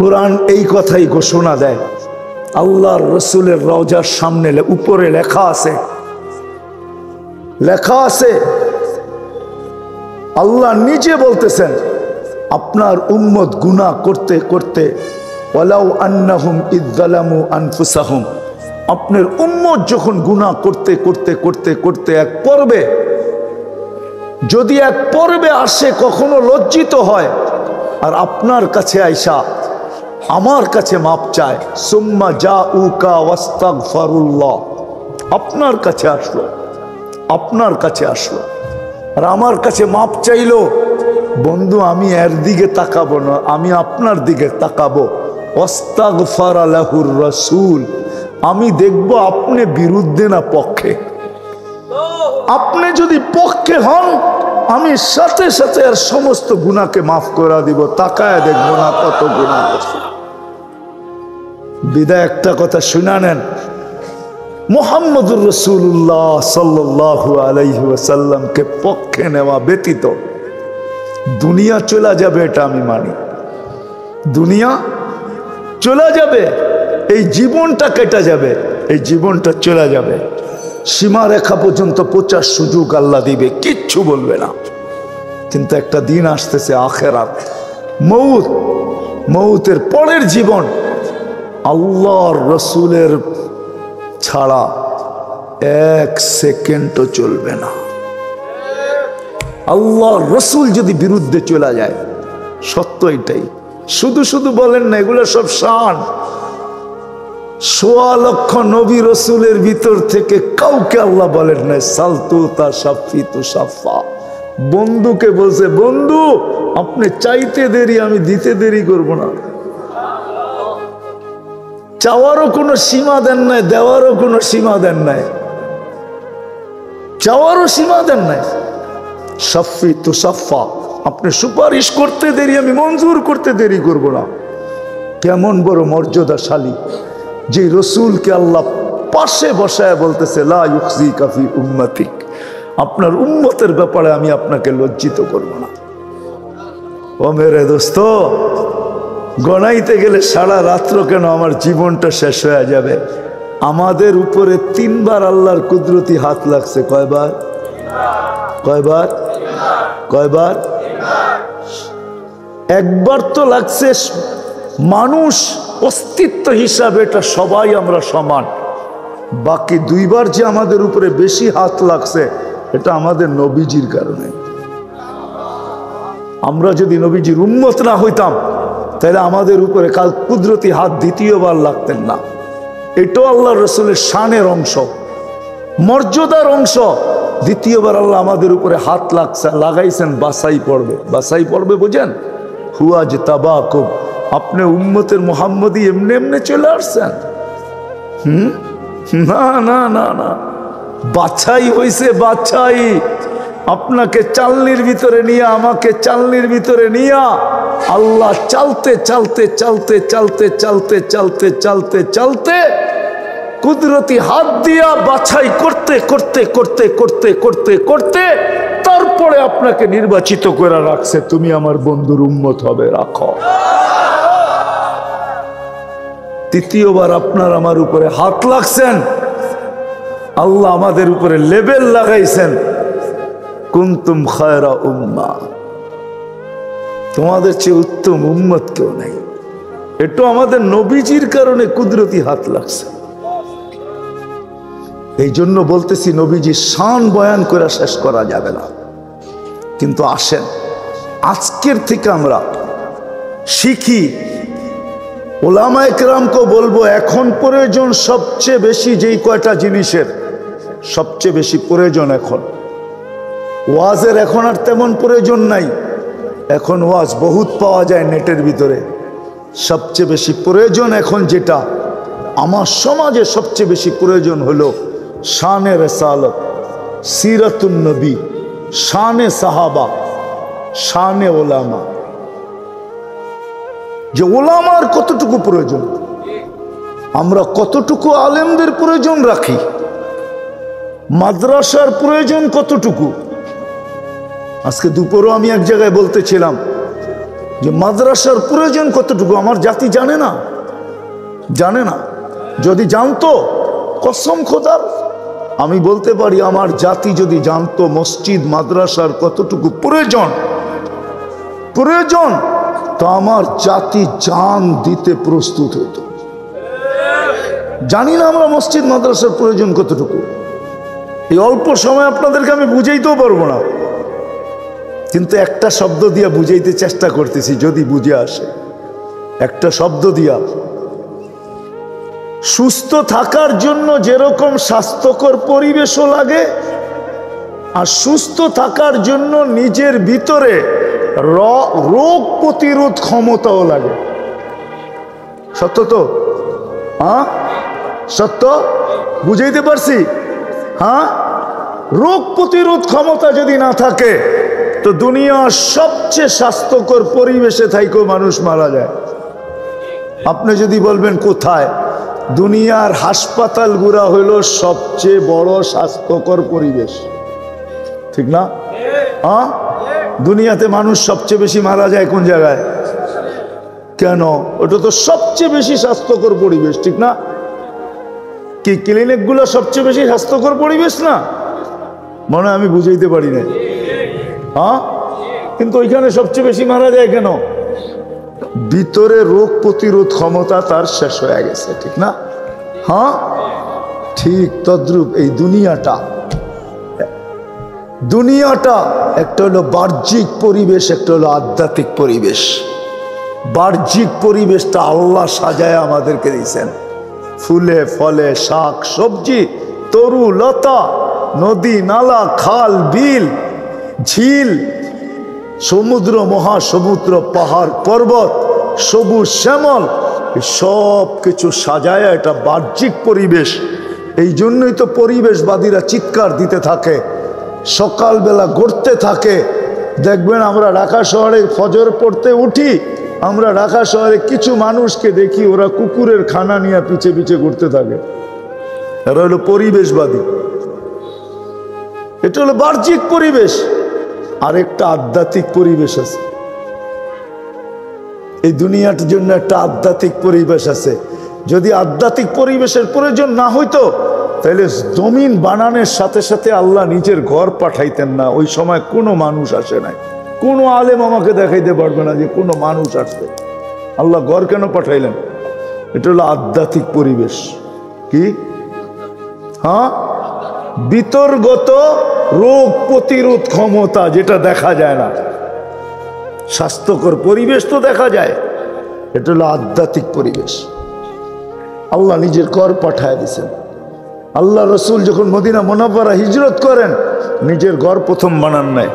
কোরআন এই কথাই ঘোষণা দেয়। আল্লাহর রসুলের রওজার সামনে উপরে লেখা আছে, আল্লাহ নিজে বলতেছেন আপনার উম্মত গুনাহ করতে করতে, ওয়ালাউ আন্নাহুম ইযযালামু আনফুসাহুম, আপনার উম্মত যখন গুনাহ করতে করতে করতে করতে এক পর্বে, যদি এক পর্বে আসে কখনো লজ্জিত হয় আর আপনার কাছে আইসা আমার কাছে মাপ চায়, সুম্মা জাউকা ওয়াস্তাগফিরুল্লাহ, আপনার কাছে আসলো আর আমার কাছে মাপ চাইলো, বন্ধু আমি এর দিকে তাকাবো না, আমি আপনার দিকে তাকাবো। ওয়াস্তাগফারা লাহুর রাসূল, আমি দেখবো আপনি বিরুদ্ধে না পক্ষে। আপনি যদি পক্ষে হন আমি সাথে সাথে আর সমস্ত গুনাহকে মাফ করে দিব, তাকায় দেখবো না কত গুনাহ করছে। বিদায় একটা কথা শুনা নেন, মুহাম্মদুর রাসূলুল্লাহ সাল্লাল্লাহু আলাইহি ওয়াসাল্লামকে পক্ষে নেওয়া ব্যতীত দুনিয়া চলে যাবে, এটা আমি মানি। দুনিয়া চলে যাবে, এই জীবনটা কেটে যাবে, এই জীবনটা চলে যাবে, সীমারেখা পর্যন্ত পৌঁছার সুযোগ আল্লাহ দিবে, কিচ্ছু বলবে না। কিন্তু একটা দিন আসতেছে আখিরাত, মৌতের পরের জীবন, আল্লাহর রসুলের ছাড়া এক সেকেন্ডও চলবে না। আল্লাহর রসুল যদি বিরুদ্ধে চলে যায়, সত্য এটাই, শুধু শুধু বলেন না, এগুলো সব শান। ১৬ লক্ষ নবী রসুলের ভিতর থেকে কাউকে আল্লাহ বলেন নাই সালতু তা সাফি তু সাফা। বন্ধুকে বলছে, বন্ধু আপনি চাইতে দেরি, আমি দিতে দেরি করব না। চাওয়ারও কোনো সীমা দেন নাই, দেওয়ারও কোনো সীমা দেন নাই, চাওয়ারও সীমা দেন নাই। সাফি তু সাফা, আপনি সুপারিশ করতে দেরি, আমি মঞ্জুর করতে দেরি করব না। কেমন বড় মর্যাদাশালী যে রসুলকে আল্লাহ পাশে বসায় বলতেছে, লা ইউখজিকা ফি উম্মতিক, আপনার উম্মতের ব্যাপারে আমি আপনাকে লজ্জিত করব না। ও মেরে দোস্ত, গণাইতে গেলে সারা রাত্র কেন, আমার জীবনটা শেষ হয়ে যাবে। আমাদের উপরে 3 বার আল্লাহর কুদরতি হাত লাগছে। কয়বার? একবার তো লাগছে মানুষ অস্তিত্ব হিসাবে, এটা সবাই আমরা সমান। বাকি 2 বার যে আমাদের উপরে বেশি হাত লাগছে, এটা আমাদের নবীজির কারণে। আমরা যদি নবীজির উম্মত না হইতাম, তাহলে আমাদের উপরে কাল কুদরতি হাত 2য়বার লাগতেন না। এটাও আল্লাহ রসুলের শানের অংশ, মর্যাদার অংশ। 2য়বার আল্লাহ আমাদের উপরে হাত লাগাইছেন, বাসাই পড়বে বোঝেন। হুয়াজ তাবাকুম, আপনি উম্মতের মুহাম্মদী এমনি এমনি চলে আসছেন। না না না না, বাছাই হইছে, বাছাই। আপনাকে চালনির ভিতরে নিয়ে, আমাকে চালনির ভিতরে নিয়ে আল্লাহ চালতে চালতে চালতে চালতে চালতে চালতে চালতে চালতে কুদরতি হাত দিয়া বাছাই করতে করতে করতে করতে করতে করতে তারপরে আপনাকে নির্বাচিত করে রাখছে, তুমি আমার বন্ধুর উম্মত হবে, রাখো। 3য়বার আপনার আমার উপরে হাত লাগছেন, আল্লাহ আমাদের উপরে লেবেল লাগাইছেন, কুনতুম খায়রা উম্মাহ, তোমাদের চেয়ে উত্তম উম্মত কেউ নাই। এটা আমাদের নবীজির কারণে কুদরতি হাত লাগছে। এই জন্য বলতেছি, নবীজির শান বয়ান করে শেষ করা যাবে না। কিন্তু আসেন, আজকের থেকে আমরা শিখি। ওলামায়ে কেরামকে বলবো, এখন প্রয়োজন সবচেয়ে বেশি, যেই কয়টা জিনিসের সবচেয়ে বেশি প্রয়োজন এখন, ওয়াজের এখন আর তেমন প্রয়োজন নাই। এখন ওয়াজ বহুত পাওয়া যায় নেটের ভিতরে। সবচেয়ে বেশি প্রয়োজন এখন যেটা আমার সমাজে সবচেয়ে বেশি প্রয়োজন হলো শানে রিসালাত, সিরাতুন নবী, শানে সাহাবা, শানে ওলামা। যে ওলামার কতটুকু প্রয়োজন, আমরা কতটুকু আলেমদের প্রয়োজন রাখি, মাদ্রাসার প্রয়োজন কতটুকু। আজকে দুপুরও আমি এক জায়গায় বলতেছিলাম, যে মাদ্রাসার প্রয়োজন কতটুকু আমার জাতি জানে না, জানে না। যদি জানতো, কসম খোদার আমি বলতে পারি, আমার জাতি যদি জানতো মসজিদ মাদ্রাসার কতটুকু প্রয়োজন প্রয়োজন, তো আমার জাতি জান দিতে প্রস্তুত হতো। জানি না আমরা মসজিদ মাদ্রাসার প্রয়োজন কতটুকু। এই অল্প সময় আপনাদেরকে আমি বুঝাইতেও পারবো না, কিন্তু একটা শব্দ দিয়া বুঝাইতে চেষ্টা করতেছি, যদি বুঝে আসে। একটা শব্দ দিয়া, সুস্থ থাকার জন্য যেরকম স্বাস্থ্যকর পরিবেশও লাগে, আর সুস্থ থাকার জন্য নিজের ভিতরে রোগ প্রতিরোধ ক্ষমতাও লাগে। সত্য তো? হ্যাঁ সত্য, বুঝাইতে পারছি? হ্যাঁ, রোগ প্রতিরোধ ক্ষমতা যদি না থাকে তো দুনিয়ার সবচেয়ে স্বাস্থ্যকর পরিবেশে থাইকেও মানুষ মারা যায়। আপনি যদি বলবেন কোথায়, দুনিয়ার হাসপাতালগুলা হইল সবচেয়ে বড় স্বাস্থ্যকর পরিবেশ, ঠিক না? হ্যাঁ, দুনিয়াতে মানুষ সবচেয়ে বেশি মারা যায় কোন জায়গায়? কেন? ওটা তো সবচেয়ে বেশি স্বাস্থ্যকর পরিবেশ, ঠিক না? কি ক্লিনিকগুলো সবচেয়ে বেশি স্বাস্থ্যকর পরিবেশ না? মনে হয় আমি বুঝাইতে পারি না। হ্যাঁ, কিন্তু ওইখানে সবচেয়ে বেশি মারা যায় কেন? ভিতরে রোগ প্রতিরোধ ক্ষমতা তার শেষ হয়ে গেছে, ঠিক না? হ্যাঁ, ঠিক তদ্রূপ এই দুনিয়াটা একটা হলো বাহ্যিক পরিবেশ, একটা হলো আধ্যাত্মিক পরিবেশ। বাহ্যিক পরিবেশটা আল্লাহ সাজায় আমাদেরকে দিয়েছেন, ফুলে ফলে, শাক সবজি, তরু লতা, নদী নালা, খাল বিল, ঝিল, সমুদ্র, মহাসমুদ্র, পাহাড় পর্বত, সবুজ শ্যামল, সব কিছু সাজায় এটা বাহ্যিক পরিবেশ। এই জন্যই তো পরিবেশবাদীরা চিৎকার দিতে থাকে, সকালবেলা গড়তে থাকে। দেখবেন আমরা ঢাকা শহরে ফজর পড়তে উঠি, আমরা ঢাকা শহরে কিছু মানুষকে দেখি ওরা কুকুরের খানা নিয়ে পিছে পিছে ঘুরতে থাকে। এরা হলো পরিবেশবাদী। এটা হলো বাহ্যিক পরিবেশ। আর একটা আধ্যাত্মিক পরিবেশ আছে। এই দুনিয়াটার জন্য একটা আধ্যাত্মিক পরিবেশ আছে। যদি আধ্যাত্মিক পরিবেশের প্রয়োজন না হইতো তাহলে জমিন বানানোর সাথে সাথে আল্লাহ নিজের ঘর পাঠাইতেন না। ওই সময় কোনো মানুষ আসে নাই, কোনো আলেম আমাকে দেখাইতে পারবে না যে কোনো মানুষ আসবে। আল্লাহ ঘর কেন পাঠাইলেন? এটা হলো আধ্যাত্মিক পরিবেশ। কি? হ্যাঁ, বিতর্গত রোগ প্রতিরোধ ক্ষমতা, যেটা দেখা যায় না। স্বাস্থ্যকর পরিবেশ তো দেখা যায়, এটা হলো আধ্যাত্মিক পরিবেশ। আল্লাহ নিজের ঘর পাঠায় দিয়েছেন। আল্লাহ রসুল যখন মদিনা মুনাওয়ারা হিজরত করেন, নিজের ঘর প্রথম বানান নাই।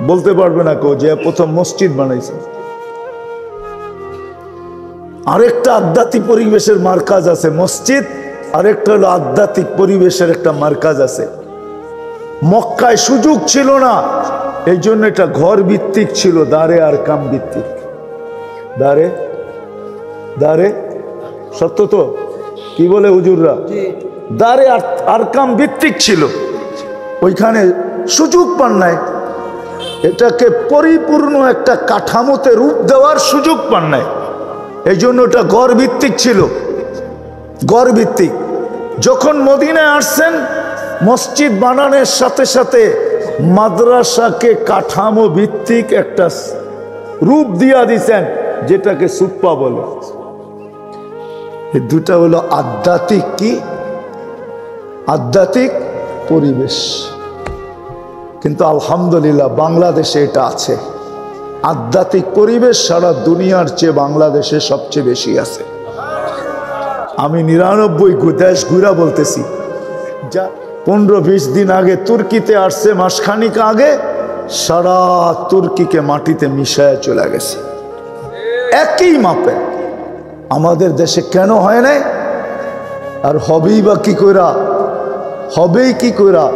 বলতে পারবে না কেউ যে প্রথম মসজিদ বানাইছে। আরেকটা আধ্যাত্মিক পরিবেশের মার্কাজ আছে মসজিদ, আরেকটা হলো আধ্যাত্মিক পরিবেশের একটা মার্কাজ আছে। মক্কায় সুযোগ ছিল না, এই জন্য এটা ঘর ভিত্তিক ছিল, দারে আর কাম ভিত্তিক। দারে দারে সত্য তো? কি বলে হুজুররা? দারে আর কাম ভিত্তিক ছিল। ওইখানে সুযোগ পান নাই, এটাকে পরিপূর্ণ একটা কাঠামোতে রূপ দেওয়ার সুযোগ পান নাই। এই জন্য এটা ঘর ভিত্তিক ছিল, ঘর ভিত্তিক। যখন মদিনায় আসছেন, মসজিদ বানানোর সাথে সাথে মাদ্রাসাকে কাঠামো ভিত্তিক একটা রূপ দিয়া দিছেন, যেটাকে সুপ্পা বলে। এই দুটা হলো আধ্যাত্মিক কি? আধ্যাত্মিক পরিবেশ। কিন্তু আলহামদুলিল্লাহ বাংলাদেশে এটা আছে। আধ্যাত্মিক পরিবেশ সারা দুনিয়ার চেয়ে বাংলাদেশে সবচেয়ে বেশি আছে। আমি 99 দেশ ঘুরা বলতেছি। যা 15-20 দিন আগে তুর্কিতে আসছে, মাসখানিক আগে সারা তুর্কিকে মাটিতে মিশায় চলে গেছে একই মাপে। আমাদের দেশে কেন হয় নাই? আর হবেই বা কি কইরা? হবেই কি কইরা?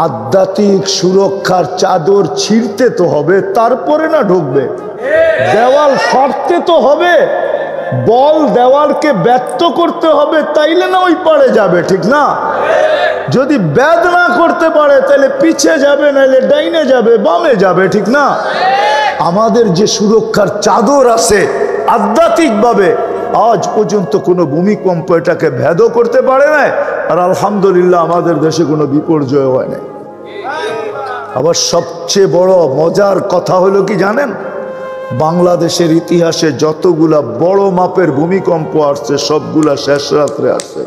আধ্যাত্মিক সুরক্ষার চাদর ছিঁড়তে তো হবে, তারপরে না ঢুকবে। দেওয়াল ফাটতে তো হবে, বল দেওয়ালকে ব্যর্থ করতে হবে, তাইলে না ওই পারে যাবে, ঠিক না? যদি ব্যাদ না করতে পারে তাহলে পিছে যাবে, নাইলে ডাইনে যাবে, বামে যাবে, ঠিক না? আমাদের যে সুরক্ষার চাদর আছে আধ্যাত্মিকভাবে, আজ পর্যন্ত কোনো ভূমিকম্প এটাকে ভেদ করতে পারে না। আর আলহামদুলিল্লাহ আমাদের দেশে কোনো বিপর্যয় হয় না। আবার সবচেয়ে বড় মজার কথা হলো কি জানেন, বাংলাদেশের ইতিহাসে যতগুলা বড় মাপের ভূমিকম্প আসছে সবগুলা শেষ রাত্রে আসছে।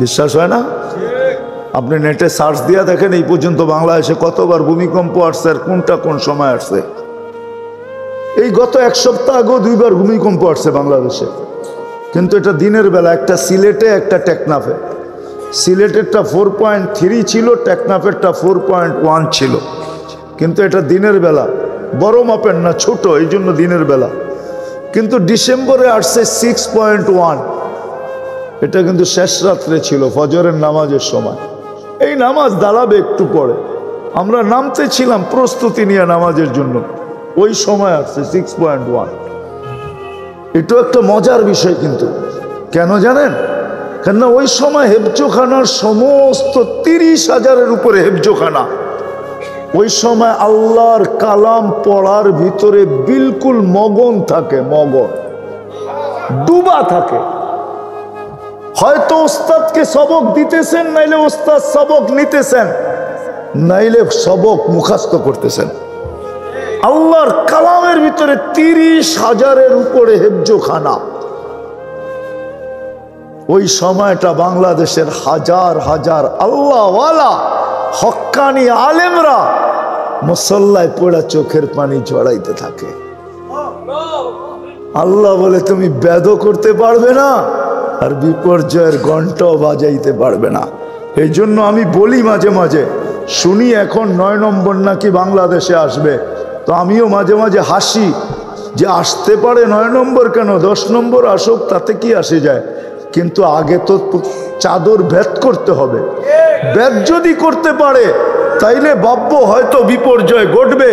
বিশ্বাস হয় না? আপনি নেটে সার্চ দিয়া দেখেন এই পর্যন্ত বাংলাদেশে কতবার ভূমিকম্প আসছে আর কোনটা কোন সময় আসছে। এই গত এক সপ্তাহ আগেও 2 বার ভূমিকম্প আসছে বাংলাদেশে, কিন্তু এটা দিনের বেলা, একটা সিলেটে একটা টেকনাফে। সিলেটেরটা 4.3 ছিল, টেকনাফেরটা 4.1 ছিল, কিন্তু এটা দিনের বেলা, বড় মাপের না, ছোট, এই জন্য দিনের বেলা। কিন্তু ডিসেম্বরে আসছে 6.1, এটা কিন্তু শেষ রাত্রে ছিল, ফজরের নামাজের সময়। এই নামাজ দাঁড়াবে একটু পরে, আমরা নামতে ছিলাম প্রস্তুতি নিয়ে নামাজের জন্য, ওই সময় আসছে 6.1। এটাও একটা মজার বিষয় কিন্তু, কেন জানেন? কেননা ওই সময় হেফজোখানার সমস্ত 30,000-এর উপরে হেফজোখানা ওই সময় আল্লাহর কালাম পড়ার ভিতরে বিলকুল মগন থাকে, মগন ডুবা থাকে। হয়তো ওস্তাদকে সবক দিতেছেন, নাইলে ওস্তাদ সবক নিতেছেন, নাইলে সবক মুখস্থ করতেছেন। আল্লাহর কালামের ভিতরে 30,000-এর উপরে হেফজোখানা। ওই সময়টা বাংলাদেশের হাজার হাজার আল্লাহওয়ালা হক্কানি আলেমরা মুসল্লায় পড়া চোখের পানি ঝরাইতে থাকে। আল্লাহ বলে তুমি বেদ করতে পারবে না আর বিপর্যয়ের ঘন্টাও বাজাইতে পারবে না। এই জন্য আমি বলি মাঝে মাঝে, শুনি এখন 9 নম্বর নাকি বাংলাদেশে আসবে, তো আমিও মাঝে মাঝে হাসি যে আসতে পারে 9 নম্বর কেন, 10 নম্বর আসুক, তাতে কি আসে যায়। কিন্তু আগে তো চাদর ভেদ করতে হবে। ভেদ যদি করতে পারে তাইলে ভাবব হয়তো বিপর্যয় ঘটবে,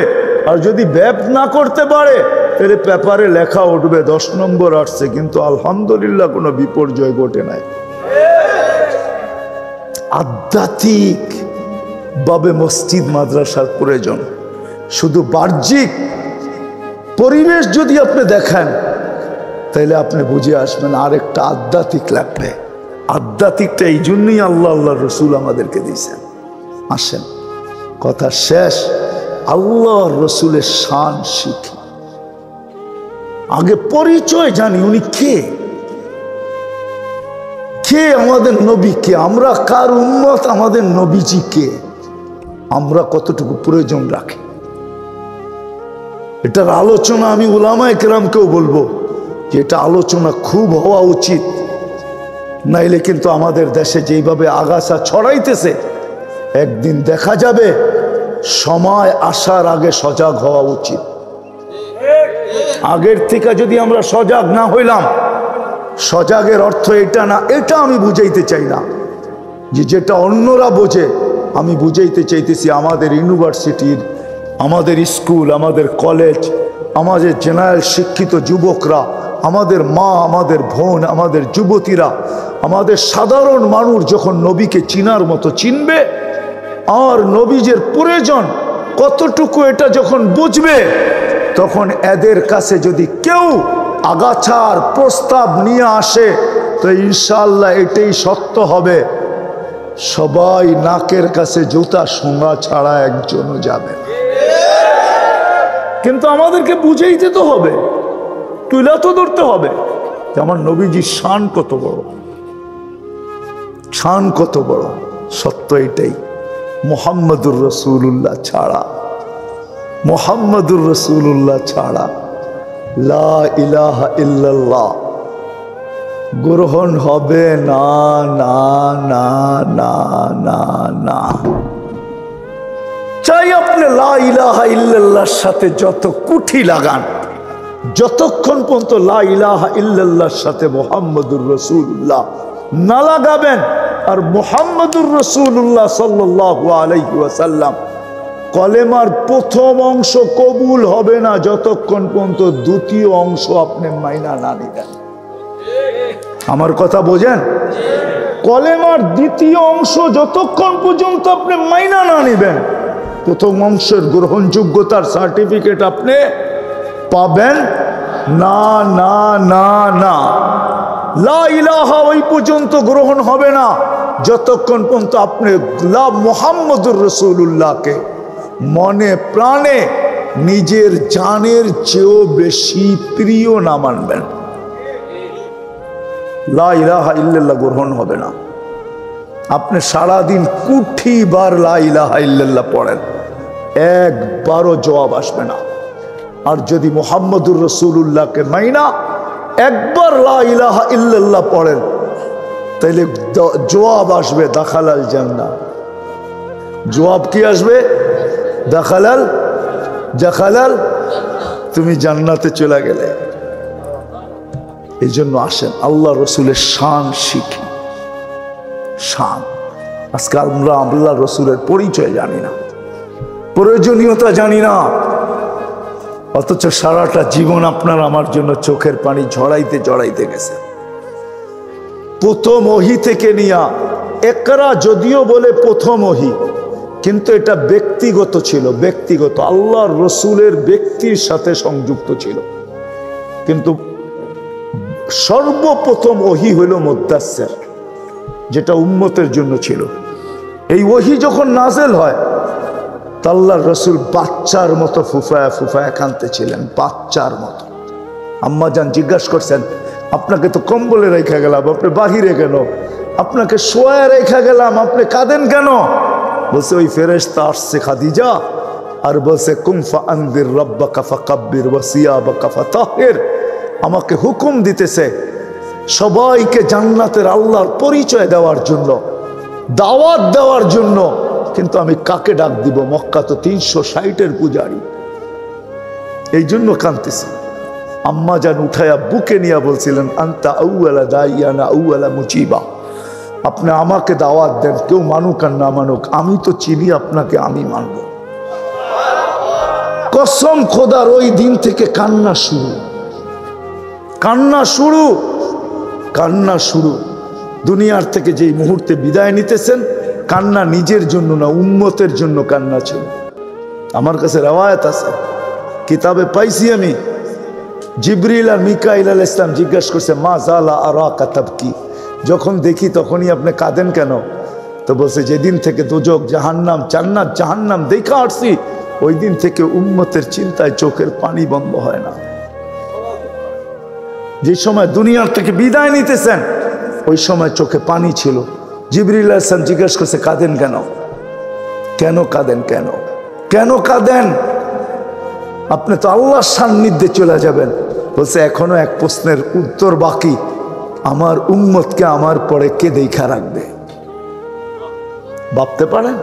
আর যদি ভেদ না করতে পারে তাহলে পেপারে লেখা উঠবে 10 নম্বর আসছে, কিন্তু আলহামদুলিল্লাহ কোনো বিপর্যয় ঘটে নাই। আধ্যাত্মিক ভাবে মসজিদ মাদ্রাসার প্রয়োজন। শুধু বাহ্যিক পরিবেশ যদি আপনি দেখেন তাইলে আপনি বুঝে আসবেন আরেকটা আধ্যাত্মিক লাগবে। আধ্যাত্মিকটা এই জন্যই আল্লাহ রসুল আমাদেরকে দিয়েছেন। আসেন, কথা শেষ, আল্লাহ রসুলের শান শিখি। আগে পরিচয় জানি, উনি কে, কে আমাদের নবী কে, আমরা কার উম্মত, আমাদের নবীজি কে, আমরা কতটুকু প্রয়োজন রাখি। এটার আলোচনা আমি উলামায়ে কেরামকেও বলবো যে এটা আলোচনা খুব হওয়া উচিত, নাইলে কিন্তু আমাদের দেশে যেইভাবে আগাছা ছড়াইতেছে একদিন দেখা যাবে। সময় আসার আগে সজাগ হওয়া উচিত। আগের থেকে যদি আমরা সজাগ না হইলাম, সজাগের অর্থ এটা না, এটা আমি বুঝাইতে চাই না, যে যেটা অন্যরা বোঝে আমি বুঝাইতে চাইতেছি। আমাদের ইউনিভার্সিটির, আমাদের স্কুল, আমাদের কলেজ, আমাদের জেনারেল শিক্ষিত যুবকরা, আমাদের মা, আমাদের বোন, আমাদের যুবতীরা, আমাদের সাধারণ মানুষ যখন নবীকে চিনার মতো চিনবে আর নবীজের প্রয়োজন কতটুকু এটা যখন বুঝবে, তখন এদের কাছে যদি কেউ আগাছার প্রস্তাব নিয়ে আসে তো ইনশাআল্লাহ এটাই সত্য হবে, সবাই নাকের কাছে জুতা শোঁঙা ছাড়া একজনও যাবে। কিন্তু আমাদেরকে বুঝাইতে তো হবে, তুলা তো ধরতে হবে যে আমার নবীজির শান কত বড়, শান কত বড়। সত্য এটাই, মুহাম্মদুর রাসূলুল্লাহ ছাড়া, মুহাম্মদুর রাসূলুল্লাহ ছাড়া লা ইলাহা ইল্লাল্লাহ গ্রহণ হবে না, না, না, না, না, না। চাই আপনি লা ইলাহা ইল্লাল্লাহর সাথে যত কুঠি লাগান, যতক্ষণ পর্যন্ত লা ইলাহা ইল্লাল্লাহর সাথে মুহাম্মদুর রাসূলুল্লাহ না লাগাবেন আর মুহাম্মদুর রাসূলুল্লাহ সাল্লাল্লাহু আলাইহি ওয়াসাল্লাম কলেমার প্রথম অংশ কবুল হবে না যতক্ষণ পর্যন্ত দ্বিতীয় অংশ আপনি মাইনা না নিবেন। আমার কথা বোঝেন? কলেমার দ্বিতীয় অংশ যতক্ষণ পর্যন্ত আপনি মাইনা না নিবেন প্রথম অংশের গ্রহণযোগ্যতার সার্টিফিকেট আপনি পাবেন না না না না। লা ইলাহা ওই পর্যন্ত গ্রহণ হবে না যতক্ষণ পর্যন্ত আপনি মুহাম্মদুর রাসূলুল্লাহকে মনে প্রাণে নিজের জানের চেয়েও বেশি প্রিয় না মানবেন। লা ইলাহা ইল্লাল্লাহ গ্রহণ হবে না। আপনি সারাদিন কোটি বার লা ইলাহা ইল্লাল্লাহ পড়েন, একবারও জবাব আসবে না। আর যদি মুহাম্মদুর রাসূলুল্লাহকে মাইনা একবার লা ইলাহা ইল্লাল্লাহ পড়েন, তাইলে জবাব আসবে দাখালাল জান্নাহ। জবাব কি আসবে? দাখালাল, তুমি জান্নাতে চলে গেলে। এই জন্য আসেন আল্লাহ রসুলের শান শিখি। শান, আজকে আমরা আল্লাহ রসুলের পরিচয় জানি না, প্রয়োজনীয়তা জানি না, অথচ সারাটা জীবন আপনার আমার জন্য চোখের পানি ঝরাইতে গেছে। প্রথম ওহী থেকে নিয়া একরা যদিও বলে প্রথম ওহী, কিন্তু এটা ব্যক্তিগত ছিল, ব্যক্তিগত আল্লাহর রসুলের ব্যক্তির সাথে সংযুক্ত ছিল। কিন্তু সর্বপ্রথম ওহী হইল মুদ্দাসসির, যেটা উম্মতের জন্য ছিল। এই ওহী যখন নাজেল হয়, আল্লাহর রসুল বাচ্চার মতো ফুফায়া কাঁদতেছিলেন, বাচ্চার মতো। আম্মা জান জিজ্ঞাসা করছেন, আপনাকে তো কম্বলে রেখা গেলাম, আপনি বাহিরে কেন? আপনাকে শোয়া রেখা গেলাম, আপনি কাঁদেন কেন? বলছে ওই ফেরেশতা আসছে খাদিজা, আর বলছে কুম ফাআনদির রাব্বাকা ফাকাব্বির ওয়া সিয়াবাকা ফাতাহির। আমাকে হুকুম দিতেছে সবাইকে জান্নাতের আল্লাহর পরিচয় দেওয়ার জন্য, দাওয়াত দেওয়ার জন্য। কিন্তু আমি কাকে ডাক দিব? মক্কা তো 360-এর পূজারি। এই জন্য কাঁদতেছি। আম্মা জান উঠায়া বুকে নিয়ে বলছিলেন, আনতা আউয়ালা দাইয়ানা আউয়ালা মুজিবা। আপনি আমাকে দাওয়াত দেন, কেউ মানুক আর না মানুক, আমি তো চিনি আপনাকে, আমি মানব। কসম খোদার, ওই দিন থেকে কান্না শুরু। দুনিয়ার থেকে যেই মুহূর্তে বিদায় নিতেছেন, কান্না নিজের জন্য না, উম্মতের জন্য কান্না ছিল। আমার কাছে রওয়ায়াত আছে, কিতাবে পাইছি আমি। জিবরিল আর মিকাইল আলাইহিস সালাম জিজ্ঞাসা করছে, মা জালা আরাকা তাবকি, যখন দেখি তখনই আপনি কাঁদেন কেন? তো বলছে, যেদিন থেকে দোজক জাহান্নাম, জান্নাত জাহান্নাম দেখা আসছি, ওই দিন থেকে উম্মতের চিন্তায় চোখের পানি বন্ধ হয় না। যে সময় দুনিয়ার থেকে বিদায় নিতেছেন, ওই সময় চোখে পানি ছিল। জিবরিল আলাইহিস সালাম জিজ্ঞাসা করছে, কাঁদেন কেন? কেন কাঁদেন? কেন কাঁদেন? আপনি তো আল্লাহর সান্নিধ্যে চলে যাবেন। বলছে, এখনো এক প্রশ্নের উত্তর বাকি, আমার উম্মতকে আমার পরে কে দেখা রাখবে? ভাবতে পারেন?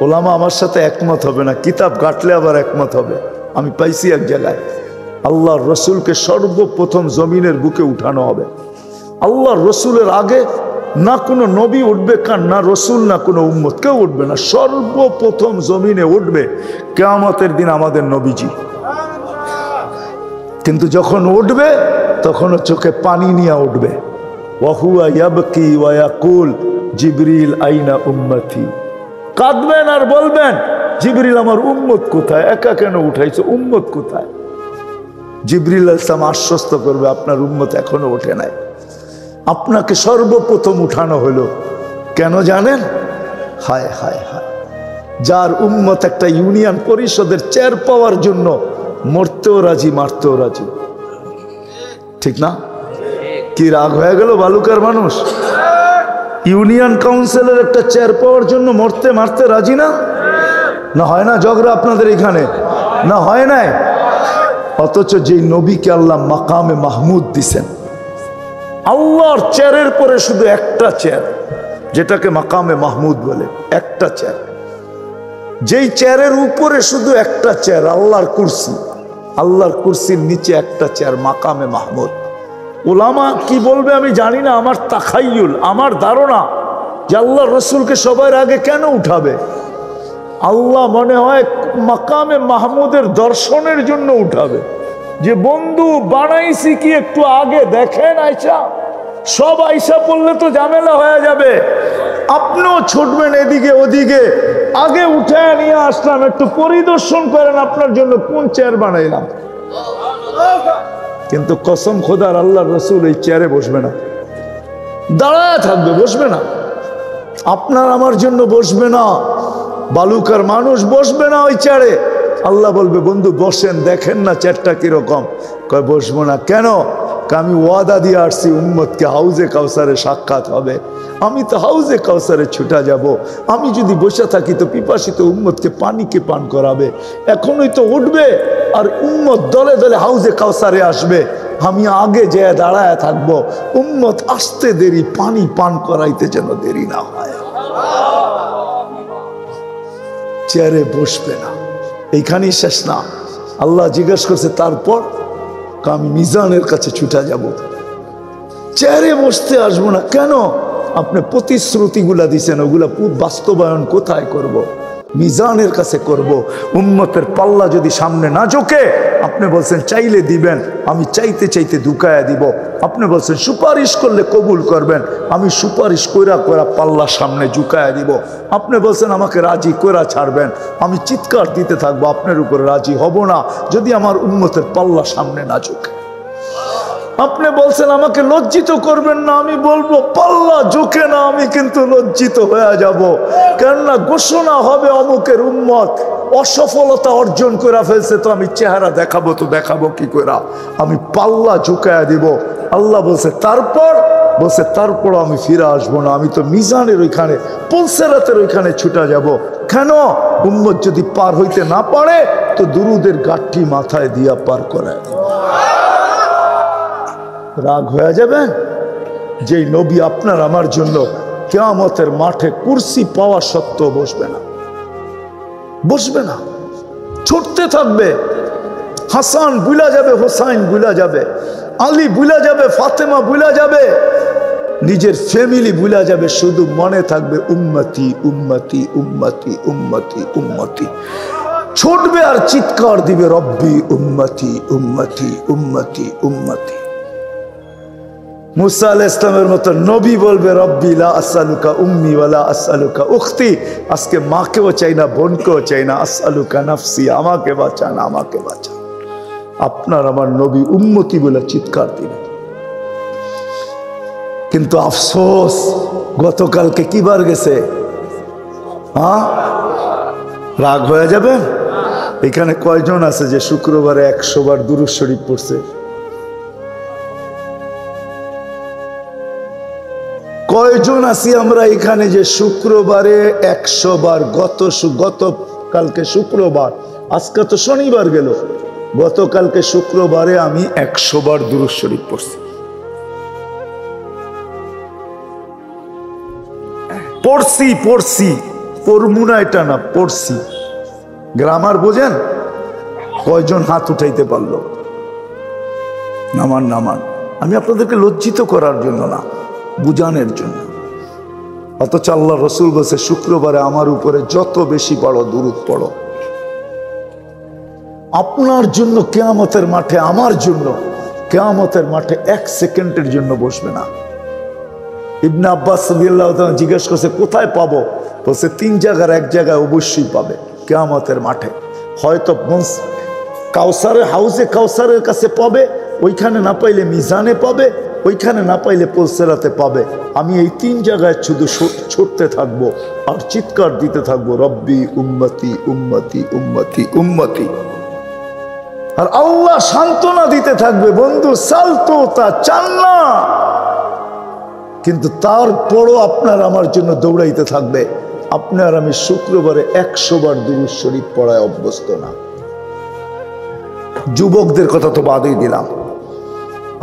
ওলামা আমার সাথে একমত হবে না, কিতাব ঘাটলে আবার একমত হবে। আমি পাইছি এক জায়গায়, আল্লাহর রসুলকে সর্বপ্রথম জমিনের বুকে উঠানো হবে। আল্লাহর রসুলের আগে না কোনো নবী উঠবে, কার না রসুল, না কোনো উম্মত, কেউ উঠবে না। সর্বপ্রথম জমিনে উঠবে কিয়ামতের দিন আমাদের নবীজি। কিন্তু যখন উঠবে, তখনও চোখে পানি নিয়ে উঠবে। ওয়াহুয়া ইয়াবকি ওয়া ইয়াকুল জিবরিল আইনা উম্মতি। কাঁদবেন আর বলবেন, জিবরিল আমার উম্মত কোথায়? একা কেন উঠাইছো? উম্মত কোথায়? জিবরিল আলাইহিস সালাম আশ্বস্ত করবে, আপনার উম্মত এখনো ওঠে নাই। আপনাকে সর্বপ্রথম উঠানো হলো কেন জানেন? হায় হায় হায়, যার উম্মত একটা ইউনিয়ন পরিষদের চেয়ার পাওয়ার জন্য মরতেও রাজি, মারতেও রাজি। ঠিক না? কি রাগ হয়ে গেল বালুকার মানুষ? ইউনিয়ন কাউন্সিলের একটা চেয়ার পাওয়ার জন্য মরতে মারতে রাজি না? না হয় না ঝগড়া আপনাদের এখানে? না হয় নাই? অথচ যেই নবীকে আল্লাহ মাকামে মাহমুদ দিছেন, আল্লাহর চেয়ারের পরে শুধু একটা চেয়ার, যেটাকে মাকামে মাহমুদ বলে, একটা চেয়ার। যেই চেয়ারের উপরে শুধু একটা চেয়ার, আল্লাহর কুরসি, আল্লাহর কুরসির নিচে একটা চেয়ার, মাকামে মাহমুদ। ওলামা কি বলবে আমি জানি না, আমার তাখাইয়ুল, আমার ধারণা যে আল্লাহর রসুলকে সবার আগে কেন উঠাবে? আল্লাহ মনে হয় মাকামে মাহমুদের দর্শনের জন্য উঠাবে, যে বন্ধু বানাইছি কি একটু আগে দেখেন, আয়সা সব আয়সা পড়লে তো ঝামেলা হয়ে যাবে। আপনিও ছুটবেন এদিকে ওদিকে। আগে উঠে নিয়ে আসলাম, একটু পরিদর্শন করেন আপনার জন্য কোন চেয়ার বানাইলাম। কিন্তু কসম খোদার আল্লাহর রাসূল এই চেয়ারে বসবে না, দাঁড়ায় থাকবে, বসবে না। আপনার আমার জন্য বসবে না, বালুকার মানুষ বসবে না ওই চেয়ারে। আল্লাহ বলবে বন্ধু বসেন, দেখেন না চেয়ারটা কিরকম। কয় বসবো না। কেন? আমি ওয়াদা দিয়ে আসছি উম্মতকে হাউজে কাউসারে সাক্ষাৎ হবে, আমি তো হাউজে কাউসারে ছুটা যাব। আমি যদি বসে থাকি তো পিপাসিত উম্মতকে পানিকে পান করাবে। এখনই তো উঠবে আর উম্মত দলে দলে হাউজে কাউসারে আসবে, আমি আগে যেয়ে দাঁড়ায় থাকবো। উম্মত আসতে দেরি, পানি পান করাইতে যেন দেরি না হয়। চেয়ারে বসবে না। এইখানেই শেষ না, আল্লাহ জিজ্ঞেস করছে তারপর? আমি মিজানের কাছে ছুটা যাব, চেয়ারে বসতে আসবো না। কেন? আপনি প্রতিশ্রুতিগুলা দিছেন, ওগুলা বাস্তবায়ন কোথায় করব? মিজানের কাছে করব। উম্মতের পাল্লা যদি সামনে না ঝোঁকে, আপনি বলছেন চাইলে দিবেন, আমি চাইতে চাইতে দুকায়া দিব। আপনি বলছেন সুপারিশ করলে কবুল করবেন, আমি সুপারিশ কইরা কইরা পাল্লা সামনে ঝুঁকায়া দিব। আপনি বলছেন আমাকে রাজি কইরা ছাড়বেন, আমি চিৎকার দিতে থাকবো, আপনার উপর রাজি হব না যদি আমার উম্মতের পাল্লা সামনে না ঝুঁকে। আপনি বলছেন আমাকে লজ্জিত করবেন না, আমি বলবো পাল্লা ঝুঁকে না, আমি কিন্তু লজ্জিত হয়ে যাব। কেননা ঘোষণা হবে অমুকের উম্মত অসফলতা অর্জন করে ফেলছে, তো আমি চেহারা দেখাবো, তো দেখাবো কি করে? আমি পাল্লা ঝুঁকায়া দিব। আল্লাহ বলছে তারপর? বলছে তারপর আমি ফিরে আসবো না, আমি তো মিজানের ওইখানে পুলসেরাতের ওইখানে ছুটা যাব। কেন? উম্মত যদি পার হইতে না পারে তো দুরুদের গাঠি মাথায় দিয়া পার করে। রাগ হয়ে যাবেন? যেই নবী আপনার আমার জন্য কিয়ামতের মাঠে কুরসি পাওয়া সত্ত্বেও বসবে না, বসবে না, ছুটতে থাকবে। হাসান বুলা যাবে, হোসাইন বুলা যাবে, আলী বুলা যাবে, ফাতেমা বুলা যাবে, নিজের ফ্যামিলি বুলা যাবে, শুধু মনে থাকবে উম্মতি উম্মতি উম্মতি উম্মতি উম্মতি। ছুটবে আর চিৎকার দিবে রব্বি উম্মতি উম্মতি উম্মতি উম্মতি। মুসা আলাইহিস সালামের মতো নবী বলবে রব্বি লা আসআলুকা উম্মি ওয়ালা আসআলুকা উখতি। আজকে মাকেও চাই না, বোনকেও চাই না, আসআলুকা নাফসি, আমাকে বাঁচান, আমাকে বাঁচান। আপনার আমার নবী উম্মতি বলে চিৎকার দিবেন। কিন্তু আফসোস, গতকালকে কি বার গেছে? হ্যাঁ, রাগ হয়ে যাবে। এখানে কয়জন আছে যে শুক্রবারে 100 বার দুরূদ শরীফ পড়ছে? কয়জন আছি আমরা এখানে যে শুক্রবারে 100 বার, গতকালকে শুক্রবার, আজকে তো শনিবার গেল, গতকালকে শুক্রবারে আমি 100 বার দুরূদ শরীফ পড়ছি। পড়ছি পড়মু না এটা না, পড়ছি। গ্রামার বোঝেন? কয়জন হাত উঠাইতে পারলো? নামান। আমি আপনাদেরকে লজ্জিত করার জন্য না, বুঝানোর জন্য। অথচ আল্লাহ রসুল বলছে শুক্রবারে আমার উপরে যত বেশি পড়ো দুরূদ পড়ো। আপনার জন্য কিয়ামতের মাঠে, আমার জন্য কিয়ামতের মাঠে 1 সেকেন্ডের জন্য বসবে না। ইবনে আব্বাস রাদিয়াল্লাহু তাআলা জিজ্ঞেস করছে কোথায় পাবো? বলছে 3 জায়গার এক জায়গায় অবশ্যই পাবে কিয়ামতের মাঠে। হয়তো কাউসারের হাউজে কাউসারের কাছে পাবে, ওইখানে না পাইলে মিজানে পাবে, ওইখানে না পাইলে পুলসেরাতে পাবে। আমি এই 3 জায়গায় শুধু ছুটতে থাকবো আর চিৎকার দিতে থাকবো রব্বি উম্মতি উম্মতি উম্মতি উম্মতি। আর আল্লাহ সান্ত্বনা দিতে থাকবে বন্ধু সালতো তা চান না, কিন্তু তারপরও আপনার আমার জন্য দৌড়াইতে থাকবে। আপনার আমি শুক্রবারে 100 বার দুরূদ শরীফ পড়ায় অভ্যস্ত না। যুবকদের কথা তো বাদই দিলাম,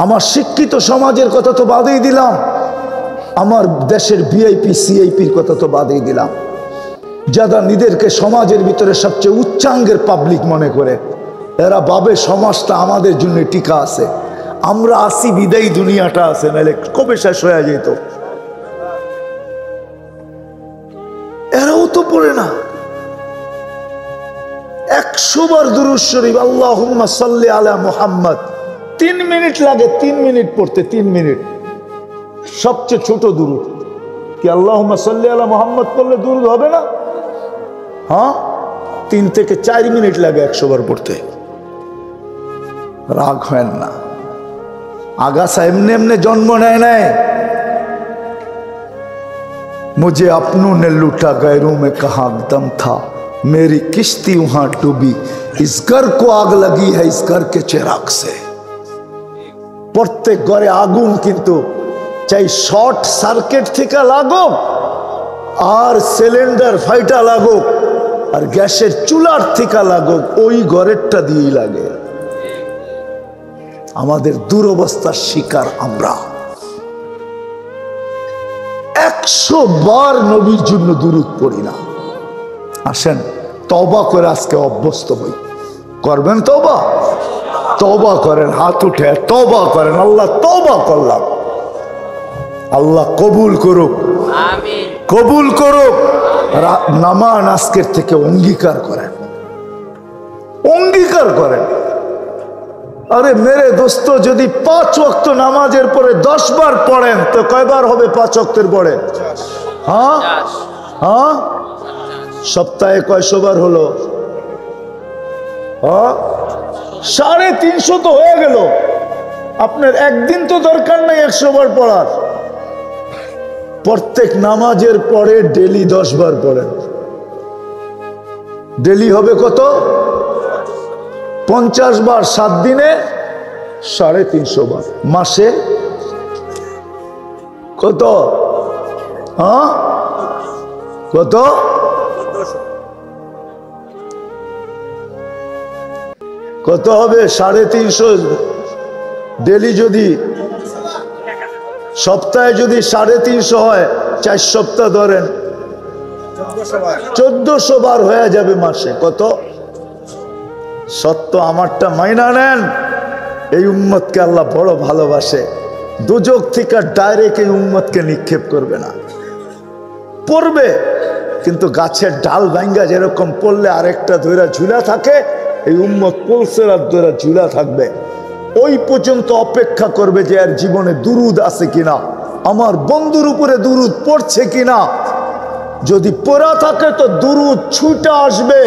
আমার শিক্ষিত সমাজের কথা তো বাদই দিলাম, আমার দেশের ভিআইপি সিআইপির কথা তো বাদই দিলাম, যারা নিজেদেরকে সমাজের ভিতরে সবচেয়ে উচ্চাঙ্গের পাবলিক মনে করে। এরা ভাবে সমাজটা আমাদের জন্য টিকা আছে, আমরা আসি বিদায়ী দুনিয়াটা আছে, নাহলে কবে শেষ হয়ে যেত। এরাও তো পড়ে না। 100 বার দুরূদ শরীফ আল্লাহুম্মা সাল্লি আলা মুহাম্মদ, 3 মিনিট লাগে, 3 মিনিট পড়তে, 3 মিনিট। সবচেয়ে ছোট দুরূদ, কি আল্লাহুম্মা সাল্লি আলা মুহাম্মদ পড়লে দুরূদ হবে না? হ্যাঁ, 3 থেকে 4 মিনিট লাগে 100 বার পড়তে। রাগ হয় না, আগাছা এমনি এমনি জন্ম নেয় নাই। मुझे अपनों ने लूटा गैरों में कहाँ दम था, मेरी किश्ती वहां डूबी, इस घर को आग लगी है इस घर के चिराग से। प्रत्येक घरे आगुन किंतु चाहे शॉर्ट सार्किट থেকে লাগুক আর সিলিন্ডার ফাইটা লাগুক আর গ্যাসের চুলার থেকে লাগুক, ওই ঘরেরটা দিয়েই লাগে। আমাদের দুরবস্থার শিকার আমরা। 100 বার নবীর জন্য দুরূদ পড়ি না। আসেন তওবা করে আজকে অভ্যস্ত হই। করবেন তওবা? তওবা করেন, হাত উঠে তওবা করেন, আল্লাহ তওবা করলাম, আল্লাহ কবুল করুক, আমিন, কবুল করুক। নামাজ আজকের থেকে অঙ্গীকার করেন, অঙ্গীকার করেন। আরে মেরে দোস্ত, যদি 5 ওয়াক্ত নামাজের পরে 10 বার পড়েন তো কয়বার হবে 5 ওয়াক্তের পরে? হ্যাঁ হ্যাঁ, সপ্তাহে কয়শো বার হলো? হ্যাঁ, 350 তো হয়ে গেল। আপনার একদিন তো দরকার নাই 100 বার পড়ার। প্রত্যেক নামাজের পরে ডেলি 10 বার পড়েন। ডেলি হবে কত? 50 বার, 7 দিনে 350 বার, মাসে কত? হ্যাঁ, কত? কত হবে? 350 ডেলি। যদি সপ্তাহে যদি 350 হয়, 4 সপ্তাহ ধরেন 1400 বার হয়ে যাবে মাসে। কত? সত্য আমারটা মাইনা নেন। এই উম্মতকে আল্লাহ বড় ভালোবাসে। দুজক থেকে ডাইরেক্ট এই উম্মতকে নিক্ষেপ করবে না, পড়বে কিন্তু গাছের ডাল ভাঙ্গা যেরকম পড়লে আরেকটা ধইরা ঝুলা থাকে, এই উম্মত পলসেরাত ধইরা ঝুলা থাকবে। ওই পর্যন্ত অপেক্ষা করবে যে এর জীবনে দুরুদ আছে কিনা, আমার বন্ধুর উপরে দুরুদ পড়ছে কিনা। যদি পড়া থাকে তো দুরুদ ছুটে আসবে,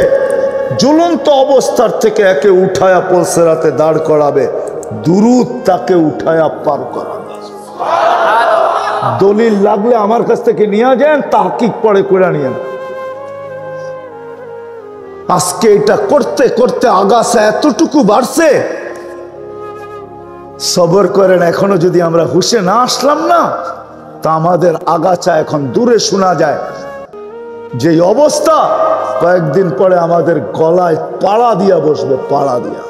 জ্বলন্ত অবস্থার থেকে একে উঠায়া পলসেরাতে দাঁড় করাবে, দুরুদ তাকে উঠায়া পার করাবে। দলিল লাগলে আমার কাছ থেকে নিয়ে যান, তাহকিক পড়ে করে নিয়েন। আজকে এটা করতে করতে আগাছা এতটুকু বাড়ছে, সবর করেন। এখনো যদি আমরা হুশে না আসলাম না, তা আমাদের আগাছা এখন দূরে শোনা যায়। যে অবস্থা, কয়েকদিন পরে আমাদের গলায় পাড়া দিয়া বসবে, পাড়া দিয়া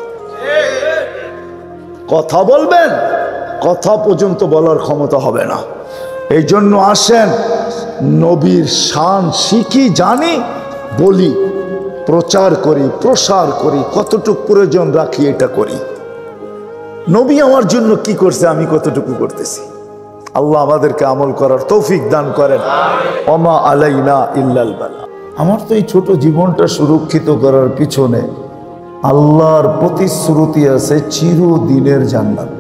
কথা বলবেন, কথা পর্যন্ত বলার ক্ষমতা হবে না। এই জন্য আসেন নবীর শান শিখি, জানি, বলি, প্রচার করি, প্রসার করি, কতটুকু প্রয়োজন রাখি এটা করি। নবী আমার জন্য কি করছে, আমি কতটুকু করতেছি। আল্লাহ আমাদেরকে আমল করার তৌফিক দান করেন। ওমা আলাইনা ইল্লাল বালা। আমার তো এই ছোট জীবনটা সুরক্ষিত করার পিছনে আল্লাহর প্রতিশ্রুতি আছে চিরদিনের জান্নাত,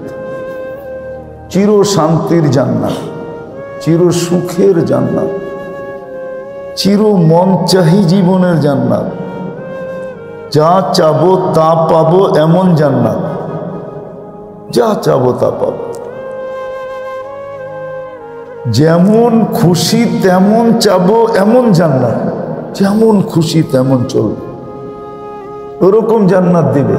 চির শান্তির জান্নাত, চির সুখের জান্নাত, চির মন চাহি জীবনের জান্নাত, যা চাবো তা পাবো এমন জান্নাত, যা চাবো তা পাবো, যেমন খুশি তেমন চাবো এমন জান্নাত, যেমন খুশি তেমন চলবে, ওরকম জান্নাত দিবে।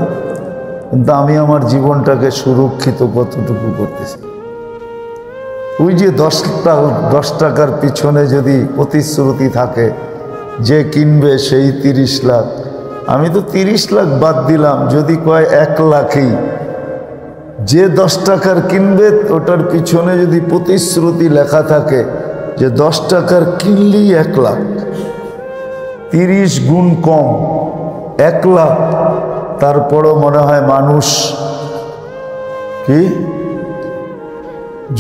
কিন্তু আমি আমার জীবনটাকে সুরক্ষিত কতটুকু করতেছি? ওই যে 10 টাকার পিছনে যদি প্রতিশ্রুতি থাকে যে কিনবে সেই 30 লাখ, আমি তো 30 লাখ বাদ দিলাম, যদি কয় 1 লাখই, যে 10 টাকার কিনবে ওটার পিছনে যদি প্রতিশ্রুতি লেখা থাকে যে 10 টাকার কিনলেই 1 লাখ, 30 গুণ কম 1 লাখ, তারপরও মনে হয় মানুষ কি,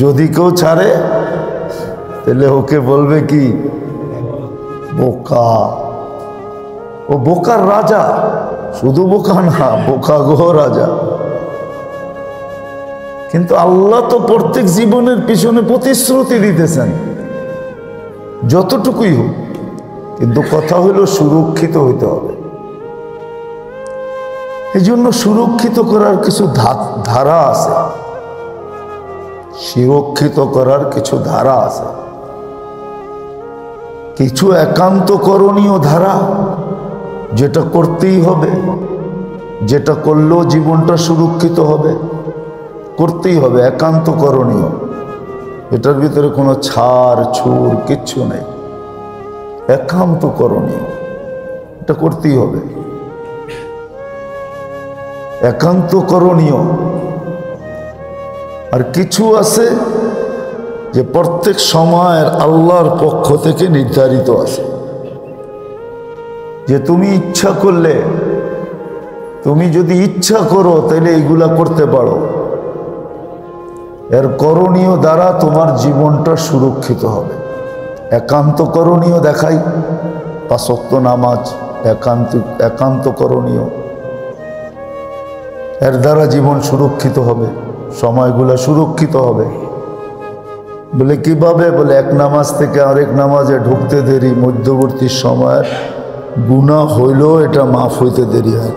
যদি কেউ ছাড়ে তাহলে ওকে বলবে কি, বোকা। ও বোকার রাজা, শুধু বোকা না, বোকা গো রাজা। কিন্তু আল্লাহ তো প্রত্যেক জীবনের পিছনে প্রতিশ্রুতি দিতেছেন। যতটুকুই হোক, কিন্তু কথা হলো সুরক্ষিত হইতে হবে। এই জন্য সুরক্ষিত করার কিছু ধারা আছে, সুরক্ষিত করার কিছু ধারা আছে, কিছু একান্ত করণীয় ধারা, যেটা করতেই হবে, যেটা করলেও জীবনটা সুরক্ষিত হবে, করতেই হবে, একান্ত করণীয়। এটার ভিতরে কোনো ছাড় ছুড় কিচ্ছু নেই, একান্ত করণীয়, এটা করতেই হবে, একান্ত করণীয়। আর কিছু আছে যে প্রত্যেক সময়ের আল্লাহর পক্ষ থেকে নির্ধারিত আছে, যে তুমি ইচ্ছা করলে, তুমি যদি ইচ্ছা করো তাহলে এইগুলা করতে পারো। এর করণীয় দ্বারা তোমার জীবনটা সুরক্ষিত হবে। একান্ত করণীয় দেখাই, 5 ওয়াক্ত নামাজ একান্ত করণীয়, এর দ্বারা জীবন সুরক্ষিত হবে, সময়গুলো সুরক্ষিত হবে। বলে কিভাবে? বলে এক নামাজ থেকে আরেক নামাজে ঢুকতে দেরি, মধ্যবর্তী সময়ের গুনাহ হইলেও এটা মাফ হইতে দেরি হয়,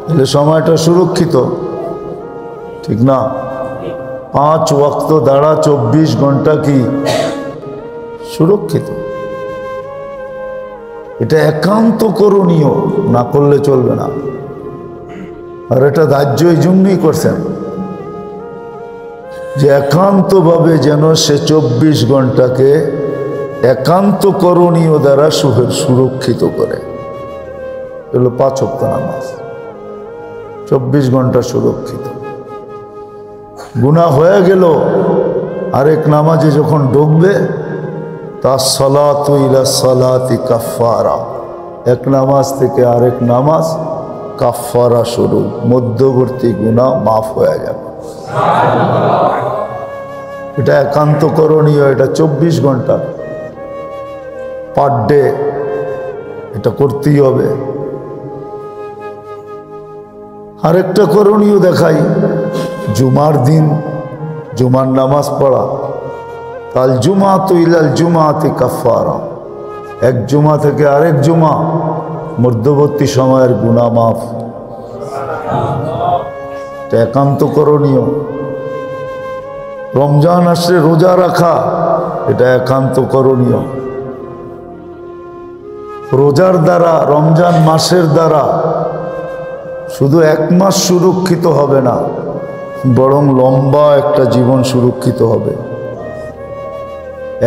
তাহলে সময়টা সুরক্ষিত, ঠিক না? 5 ওয়াক্ত দ্বারা 24 ঘন্টা কি সুরক্ষিত? এটা একান্ত করণীয়, না করলে চলবে না। আর এটা ধার্য এই জন্যই করছেন যে একান্তভাবে যেন সে 24 ঘন্টাকে একান্ত করণীয় দ্বারা সুরক্ষিত করে। এগুলো 5 ওয়াক্ত নামাজ 24 ঘন্টা সুরক্ষিত। গুনাহ হয়ে গেল, আরেক নামাজে যখন ঢুকবে, তার সালাতু ইলা সালাতি কাফারা, এক নামাজ থেকে আরেক নামাজ কাফারা শুরু, মধ্যবর্তী গুনাহ মাফ হয়ে যাবে। এটা একান্ত করণীয়, এটা 24 ঘন্টা পার ডে, এটা করতেই হবে। আরেকটা করণীয় দেখাই, জুমার দিন জুমার নামাজ পড়া, কাল জুমাতু ইলাল জুমাতি কাফারা, এক জুমা থেকে আরেক জুমা মধ্যবর্তী সময়ের গুনাহ মাফ, এটা একান্ত করণীয়। রমজান আসলে রোজা রাখা, এটা একান্ত করণীয়। রোজার দ্বারা, রমজান মাসের দ্বারা শুধু 1 মাস সুরক্ষিত হবে না, বরং লম্বা একটা জীবন সুরক্ষিত হবে।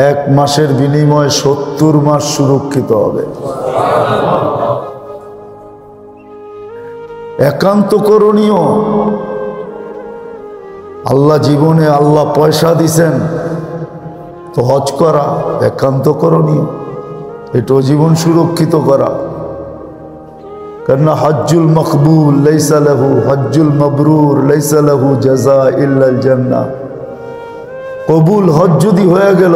1 মাসের বিনিময়ে 70 মাস সুরক্ষিত হবে। একান্ত করণীয়। আল্লাহ জীবনে আল্লাহ পয়সা দিছেন তো হজ করা একান্ত করণীয়, এটাও জীবন সুরক্ষিত করা। কেননা হজ্জুল মকবুল লাইসা লাহু, হজ্জুল মবরুর লাইসা লাহু জাযা ইল্লাল জান্নাহ। কবুল হজ যদি হয়ে গেল,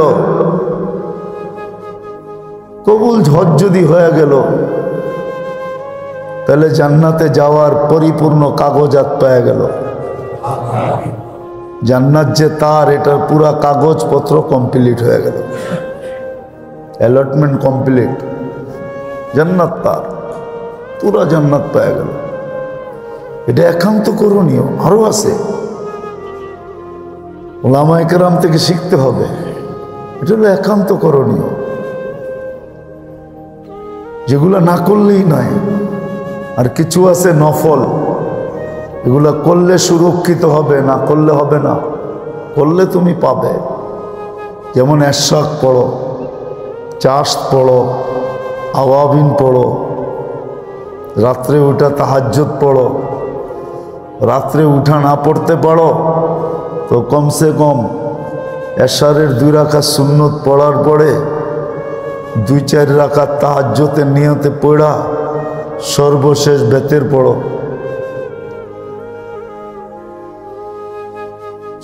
কবুল হজ যদি হয়ে গেল, তাহলে জান্নাতে যাওয়ার পরিপূর্ণ কাগজাত পেয়ে গেল। জান্নাত যে তার, এটার পুরা কাগজপত্র কমপ্লিট হয়ে গেল, অ্যালটমেন্ট কমপ্লিট, জান্নাত তার, পুরা জান্নাত পেয়ে গেল। এটা একান্ত করণীয়। আরো আছে, ওলামায়ে কেরাম থেকে শিখতে হবে, এটা হলো একান্ত করণীয়, যেগুলো না করলেই নয়। আর কিছু আছে নফল, এগুলা করলে সুরক্ষিত হবে, না করলে হবে না, করলে তুমি পাবে। যেমন এশরাক পড়ো, চাষ পড়ো, আওয়াবিন পড়ো, রাত্রে উঠা তাহাজ্জুদ পড়ো। রাত্রে উঠা না পড়তে পারো তো কমসে কম এশারের 2 রাকাত সুন্নত পড়ার পরে 2-4 রাকাত তাহাজ্জুদের নিয়তে পড়া সর্বশেষ বেতের পড়ো,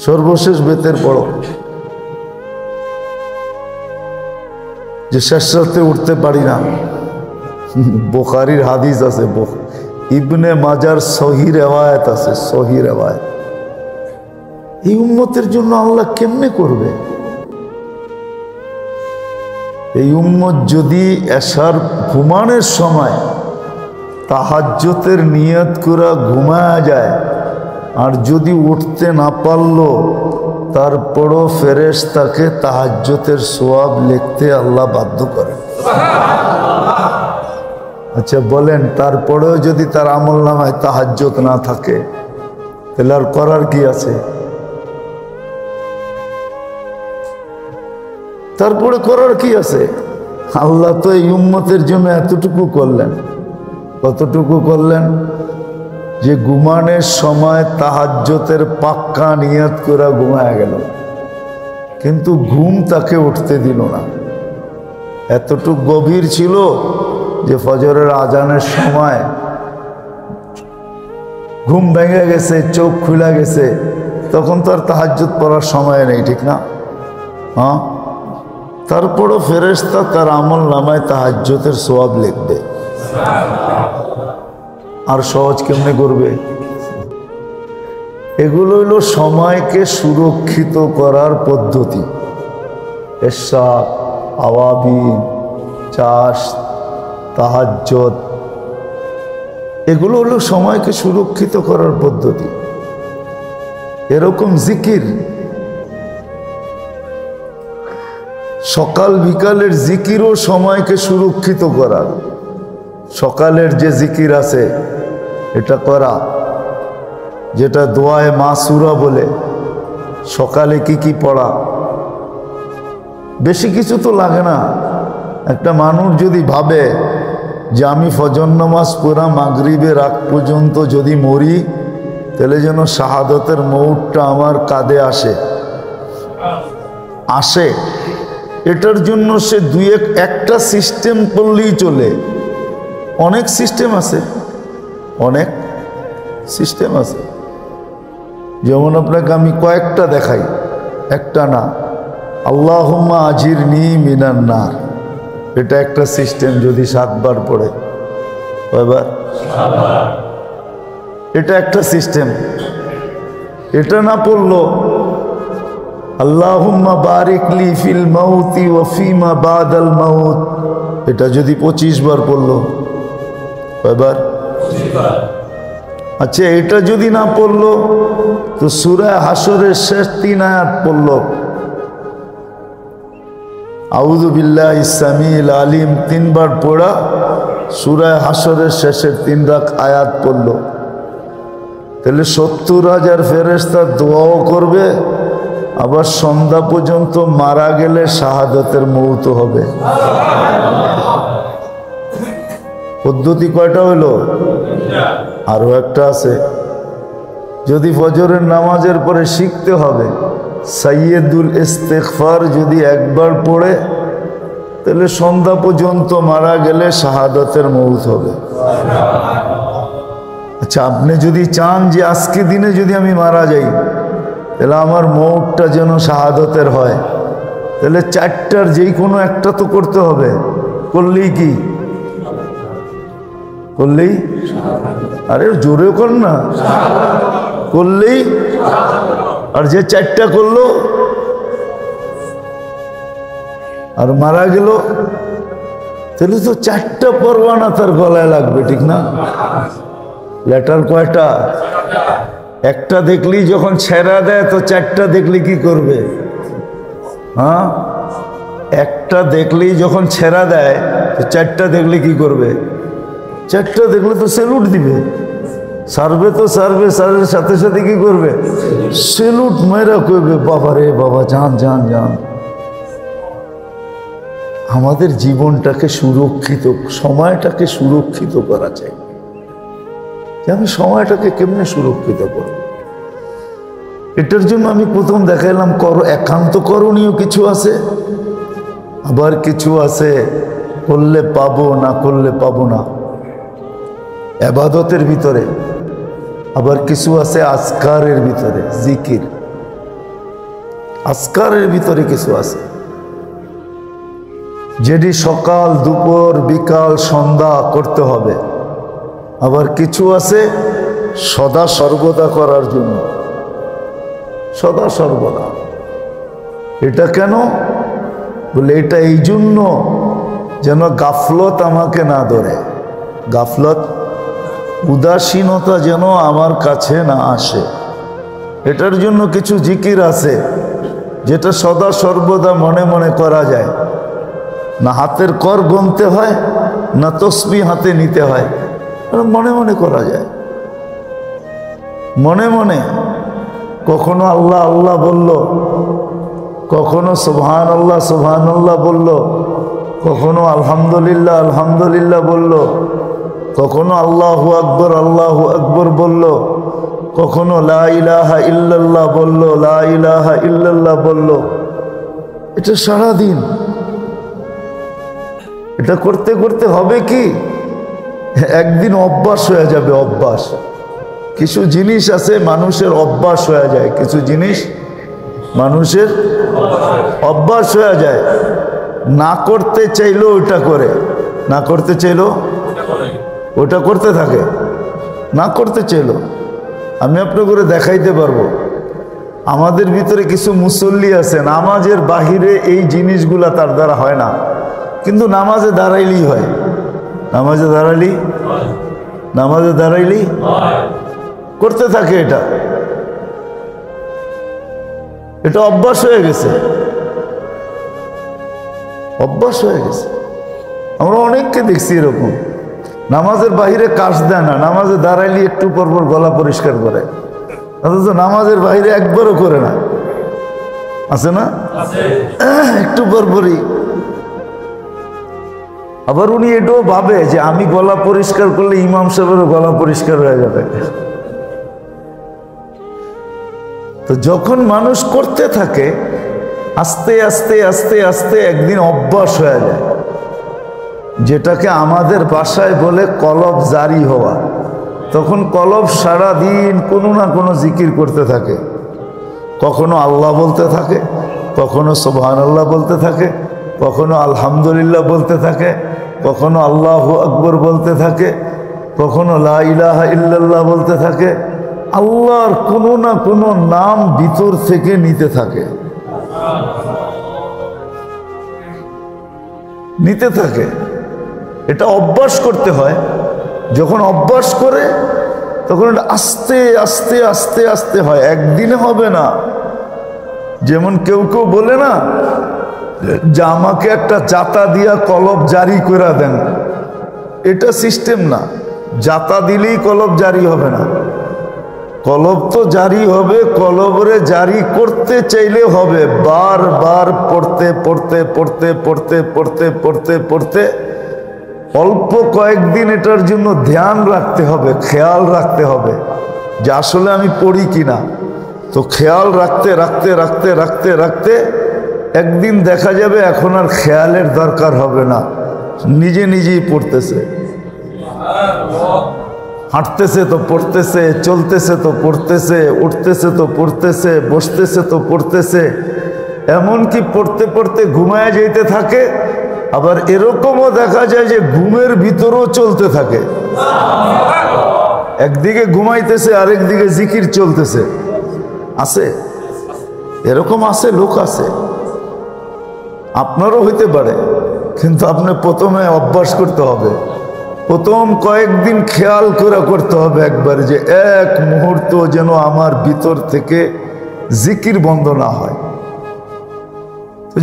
সর্বশেষ বেতের পড়ো। যে শেষ রাতে উঠতে পারি না, বুখারীর হাদিস আছে, ইবনে মাজার সহি রেওয়ায়াত আছে, সহি রেওয়ায়াত। এই উম্মতের জন্য আল্লাহ কেমনে করবে? এই উম্মত যদি এশার ঘুমানোর সময় তাহাজ্জুদের নিয়ত করে ঘুমায়া যায় আর যদি উঠতে না পারল তারপরও ফেরেশতাকে তাহাজ্জুদের সওয়াব লিখতে আল্লাহ বাধ্য করেন। আচ্ছা বলেন, তারপরেও যদি তার আমলনামায় তাহাজ্জুদ না থাকে তাহলে আর করার কি আছে? তারপরে করার কি আছে? আল্লাহ তো এই উম্মতের জন্য এতটুকু করলেন। কতটুকু করলেন? যে ঘুমানোর সময় তাহাজ্জুদের পাক্কা নিয়ত করে ঘুমায়া গেল, কিন্তু ঘুম তাকে উঠতে দিল না। এতটুকু গভীর ছিল যে ফজরের আজানের সময় ঘুম ভেঙে গেছে, চোখ খুলে গেছে, তখন তো আর তাহাজ্জুদ পড়ার সময় নেই, ঠিক না? হ্যাঁ, তারপরও ফেরেশতা তার আমল নামায় তাহাজ্জুদের সওয়াব লিখবে। আর সহজ কেমনে করবে? এগুলো হলো সময়কে সুরক্ষিত করার পদ্ধতি। এশা, আওয়াবিন, চাষ, তাহাজ্জুদ, এগুলো হলো সময়কে সুরক্ষিত করার পদ্ধতি। এরকম জিকির, সকাল বিকালের জিকিরও সময়কে সুরক্ষিত করার। সকালের যে জিকির আছে এটা করা, যেটা দোয়ায়ে মাসুরা বলে। সকালে কি কি পড়া? বেশি কিছু তো লাগে না। একটা মানুষ যদি ভাবে যে আমি ফজর নামাজ পড়া মাগরিবের আগ পর্যন্ত যদি মরি তাহলে যেন শাহাদতের মউতটা আমার কাঁধে আসে, এটার জন্য সে একটা সিস্টেম করলেই চলে। অনেক সিস্টেম আছে, অনেক সিস্টেম আছে। যেমন আপনাকে আমি কয়েকটা দেখাই, একটা না। আল্লাহুম্মা আজিরনি মিনান নার, এটা একটা সিস্টেম। যদি 7 বার পড়ে, কয়বার? এটা একটা সিস্টেম। এটা না পড়লো আল্লাহুম্মা বারিক লি ফিল মাউতি ওয়া ফিমা বাদাল মাউত, এটা যদি 25 বার পড়লো, কয়বার? আচ্ছা, এটা যদি না পড়লো তো সূরা হাসরের শেষ 3 আয়াত পড়লো, আউযু বিল্লাহিস সামিউল আলিম 3 বার পড়া, সূরা হাসরের শেষের 3 আয়াত পড়লো, তাহলে 70,000 ফেরেশতা দোয়াও করবে, আবার সন্ধ্যা পর্যন্ত মারা গেলে শাহাদাতের মউত হবে। পদ্ধতি কয়টা হইল? আরো একটা আছে। যদি ফজরের নামাজের পরে শিখতে হবে সাইয়্যিদুল ইস্তিগফার যদি একবার পড়ে তাহলে সন্ধ্যা পর্যন্ত মারা গেলে শাহাদাতের মউত হবে। আচ্ছা, আপনি যদি চান যে আজকে দিনে যদি আমি মারা যাই তাহলে আমার মউতটা যেন শাহাদাতের হয়, তাহলে 4টার যেই কোনো একটা তো করতে হবে। করলেই কি? করলেই, আরে জোরে কর না, করলেই। আর যে 4টা করলো আর মারা গেল তাহলে তো 4টা পরওয়ানা তার গলায় লাগবে, ঠিক না? লেটার কয়টা? একটা দেখলি যখন ছেড়া দেয় তো 4টা দেখলি কি করবে? হ্যাঁ, একটা দেখলি যখন ছেড়া দেয় তো 4টা দেখলি কি করবে? 4টা দেখলে তো সেলুট দিবে, সারবে তো সারবে, সারের সাথে সাথে কি করবে? সেলুট মেরা করবে, বাবা রে বাবা, যান যান যান। আমাদের জীবনটাকে সুরক্ষিত, সময়টাকে সুরক্ষিত করা চাই। যে আমি সময়টাকে কেমনে সুরক্ষিত করব, এটার জন্য আমি প্রথম দেখাইলাম একান্ত করণীয় কিছু আছে, আবার কিছু আছে করলে পাবো, না করলে পাবো না, ইবাদতের ভিতরে। আবার কিছু আছে আজকারের ভিতরে, জিকির আজকারের ভিতরে কিছু আছে যেটি সকাল দুপুর বিকাল সন্ধ্যা করতে হবে। আবার কিছু আছে সদা সর্বদা করার জন্য, সদা সর্বদা। এটা কেন? বলে এটা এই জন্য যেন গাফলত আমাকে না ধরে, গাফলত উদাসীনতা যেন আমার কাছে না আসে। এটার জন্য কিছু জিকির আছে যেটা সদা সর্বদা মনে মনে করা যায়, না হাতের কর গুনতে হয়, না তসবিহ হাতে নিতে হয়, মনে মনে করা যায়। মনে মনে কখনো আল্লাহ আল্লাহ বলল, কখনো সুবহানাল্লাহ সুবহানাল্লাহ বলল, কখনো আলহামদুলিল্লাহ আলহামদুলিল্লাহ বলল, কখনো আল্লাহু আকবর বলল, কখনো লা ইলাহা ইল্লাল্লাহ বলল, লা ইলাহা ইল্লাল্লাহ বলল। এটা সারাদিন এটা করতে করতে হবে কি একদিন অভ্যাস হয়ে যাবে। অভ্যাস, কিছু জিনিস আছে মানুষের অভ্যাস হয়ে যায়, কিছু জিনিস মানুষের অভ্যাস হয়ে যায়। না করতে চাইলেও ওটা করে, না করতে চাইলেও ওটা করতে থাকে, না করতে চাইলেও। আমি আপনাকে করে দেখাইতে পারবো, আমাদের ভিতরে কিছু মুসল্লি আছে নামাজের বাহিরে এই জিনিসগুলা তার দ্বারা হয় না, কিন্তু নামাজে দাঁড়াইলেই হয়, নামাজে দাঁড়াইলেই করতে থাকে। এটা অভ্যাস হয়ে গেছে, অভ্যাস হয়ে গেছে। আমরা অনেককে দেখছি এরকম নামাজের বাহিরে কাজ দেয় না, নামাজে দাঁড়াইলে একটু পরপর গলা পরিষ্কার করে, অথচ নামাজের বাহিরে একবারও করে না। আছে না? একটু পরপরই। আবার উনি এটাও ভাবে যে আমি গলা পরিষ্কার করলে ইমাম সাহেবেরও গলা পরিষ্কার হয়ে যাবে। তো যখন মানুষ করতে থাকে আস্তে আস্তে আস্তে আস্তে একদিন অভ্যাস হয়ে যায়, যেটাকে আমাদের ভাষায় বলে কলব জারি হওয়া। তখন কলব সারা দিন কোনো না কোনো জিকির করতে থাকে, কখনো আল্লাহ বলতে থাকে, কখনো সুবহানাল্লাহ বলতে থাকে, কখনো আলহামদুলিল্লাহ বলতে থাকে, কখনো আল্লাহু আকবর বলতে থাকে, কখনো লা ইলাহা ইল্লাল্লাহ বলতে থাকে। আল্লাহর কোনো না কোনো নাম ভিতর থেকে নিতে থাকে, নিতে থাকে। এটা অভ্যাস করতে হয়। যখন অভ্যাস করে তখন এটা আস্তে আস্তে আস্তে আস্তে হয়, একদিনে হবে না। যেমন কেউ কেউ বলে না যে আমাকে একটা জাতা দিয়া কলব জারি করে দেন, এটা সিস্টেম না। জাতা দিলেই কলব জারি হবে না, কলব তো জারি হবে, কলবরে জারি করতে চাইলে হবে বারবার পড়তে পড়তে পড়তে পড়তে পড়তে পড়তে পড়তে অল্প কয়েকদিন এটার জন্য ধ্যান রাখতে হবে, খেয়াল রাখতে হবে যে আসলে আমি পড়ি কিনা। তো খেয়াল রাখতে রাখতে রাখতে রাখতে রাখতে একদিন দেখা যাবে এখন আর খেয়ালের দরকার হবে না, নিজে নিজেই পড়তেছে। হাঁটতেছে তো পড়তেছে, চলতেছে তো পড়তেছে, উঠতেছে তো পড়তেছে, বসতেছে তো পড়তেছে, এমনকি পড়তে পড়তে ঘুমায় যেতে থাকে। আবার এরকমও দেখা যায় যে ঘুমের ভিতরেও চলতে থাকে, একদিকে ঘুমাইতেছে আরেকদিকে জিকির চলতেছে। আছে এরকম, আছে লোক আছে, আপনারও হইতে পারে। কিন্তু আপনি প্রথমে অভ্যাস করতে হবে, প্রথম কয়েকদিন খেয়াল করে করতে হবে একবার যে এক মুহূর্ত যেন আমার ভিতর থেকে জিকির বন্ধ না হয়।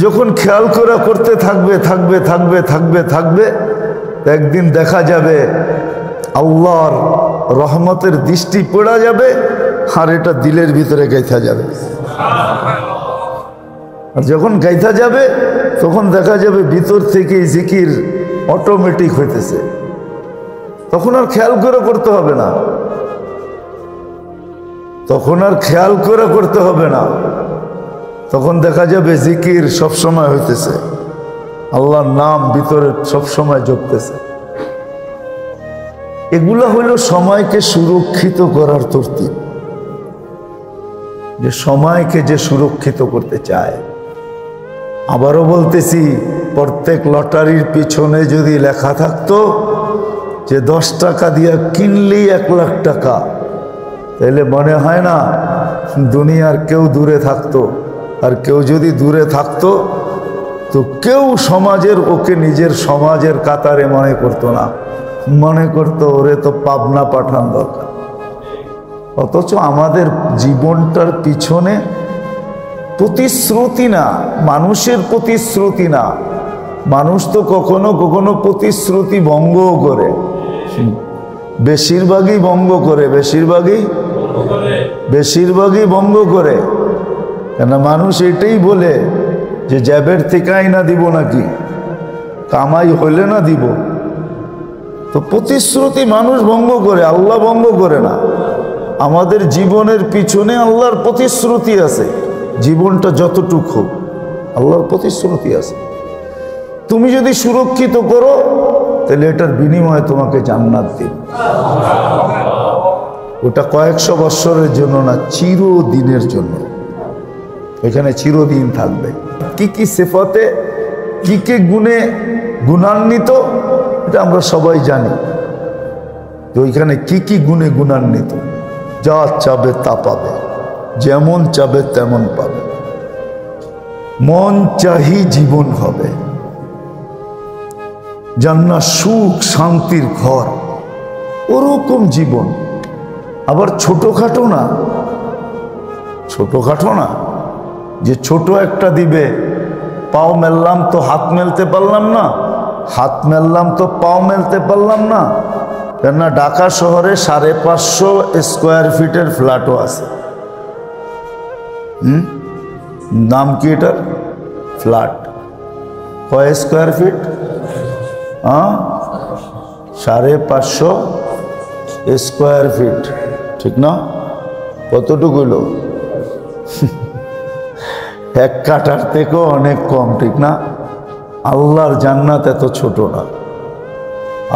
যখন খেয়াল করে করতে থাকবে থাকবে থাকবে থাকবে থাকবে একদিন দেখা যাবে আল্লাহর রহমতের দৃষ্টি পড়া যাবে, আর এটা দিলের ভিতরে গাইথা যাবে। আর যখন গাইথা যাবে তখন দেখা যাবে ভিতর থেকে জিকির অটোমেটিক হইতেছে, তখন আর খেয়াল করে করতে হবে না, তখন আর খেয়াল করে করতে হবে না। তখন দেখা যাবে জিকির সবসময় হইতেছে, আল্লাহর নাম ভিতরে সবসময় জপতেছে। এগুলা হইল সময়কে সুরক্ষিত করার তরতিব, যে সময়কে যে সুরক্ষিত করতে চায়। আবারও বলতেছি, প্রত্যেক লটারির পিছনে যদি লেখা থাকতো যে 10 টাকা দিয়ে কিনলেই 1 লাখ টাকা, তাহলে মনে হয় না দুনিয়ার কেউ দূরে থাকতো। আর কেউ যদি দূরে থাকতো তো কেউ সমাজের ওকে নিজের সমাজের কাতারে মনে করতো না, মনে করতো ওরে তো পাবনা পাঠান দরকার। অথচ আমাদের জীবনটার পিছনে প্রতিশ্রুতি না, মানুষের প্রতিশ্রুতি না, মানুষ তো কখনো কখনো প্রতিশ্রুতি ভঙ্গও করে, বেশিরভাগই ভঙ্গ করে, বেশিরভাগই ভঙ্গ করে। কেন মানুষ এটাই বলে যে জ্যাবের থেকেই না দিব নাকি, কামাই হইলে না দিব। তো প্রতিশ্রুতি মানুষ ভঙ্গ করে, আল্লাহ ভঙ্গ করে না। আমাদের জীবনের পিছনে আল্লাহর প্রতিশ্রুতি আছে, জীবনটা যতটুক হোক আল্লাহর প্রতিশ্রুতি আছে। তুমি যদি সুরক্ষিত করো তাহলে এটার বিনিময়ে তোমাকে জান্নাত দিন। ওটা কয়েকশো বৎসরের জন্য না, চিরদিনের জন্য। এখানে চিরদিন থাকবে। কি কি সিফাতে, কি কি গুণে গুণান্বিত, এটা আমরা সবাই জানি। তো ওইখানে কি কি গুণে গুণান্বিত, যা চাবে তা পাবে, যেমন চাবে তেমন পাবে, মন চাহি জীবন হবে, জান্নাত সুখ শান্তির ঘর, ওরকম জীবন। আবার ছোটখাটো না, ছোটখাটো না যে ছোট একটা দিবে, পাও মেললাম তো হাত মেলতে পারলাম না, হাত মেললাম তো পাও মেলতে পারলাম না। কেননা ঢাকা শহরে 550 স্কোয়ার ফিটের ফ্ল্যাটও আছে। নাম কি এটার? ফ্ল্যাট। কয় স্কোয়ার ফিট? 550 স্কোয়ার ফিট, ঠিক না? কতটুকু হলো? 1 কাঠার থেকেও অনেক কম, ঠিক না? আল্লাহর জান্নাত এত ছোট না।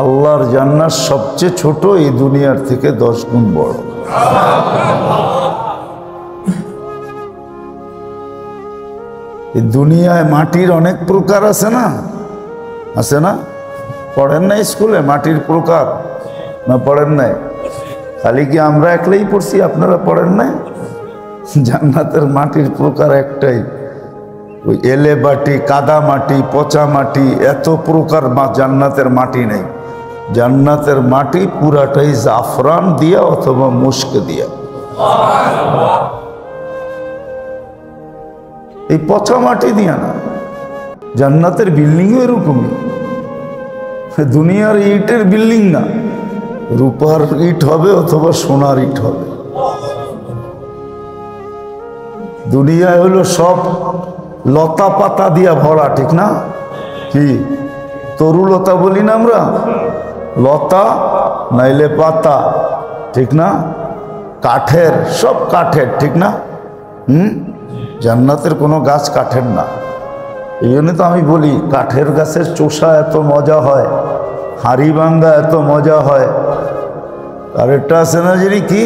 আল্লাহর জান্নাত সবচেয়ে ছোট, এই দুনিয়ার থেকে 10 গুণ বড়। এই দুনিয়ায় মাটির অনেক প্রকার আছে না, আছে না? পড়েন না স্কুলে মাটির প্রকার? না পড়েন নাই? খালি কি আমরা একলাই পড়ছি, আপনারা পড়েন নাই? জান্নাতের মাটির প্রকার একটাই, ওই এলে মাটি, কাদা মাটি, পচা মাটি, এত প্রকার জান্নাতের মাটি নেই। জান্নাতের মাটি পুরাটাই জাফরান দিয়া অথবা মুস্ক দিয়া। এই পচা মাটি দিয়া না, জান্নাতের বিল্ডিংও এরকমই। দুনিয়ার ইটের বিল্ডিং না, রূপার ইট হবে অথবা সোনার ইট হবে। দুনিয়ায় হলো সব লতা পাতা দিয়া ভরা, ঠিক না? কি তরুলতা বলি না আমরা, লতা নাইলে পাতা, ঠিক না? কাঠের, সব কাঠের, ঠিক না? জান্নাতের কোনো গাছ কাঠের না। এই জন্য তো আমি বলি কাঠের গাছের চোষা এত মজা হয়, হাড়ি ভাঙ্গা এত মজা হয়। আর একটা আছে না যিনি কি,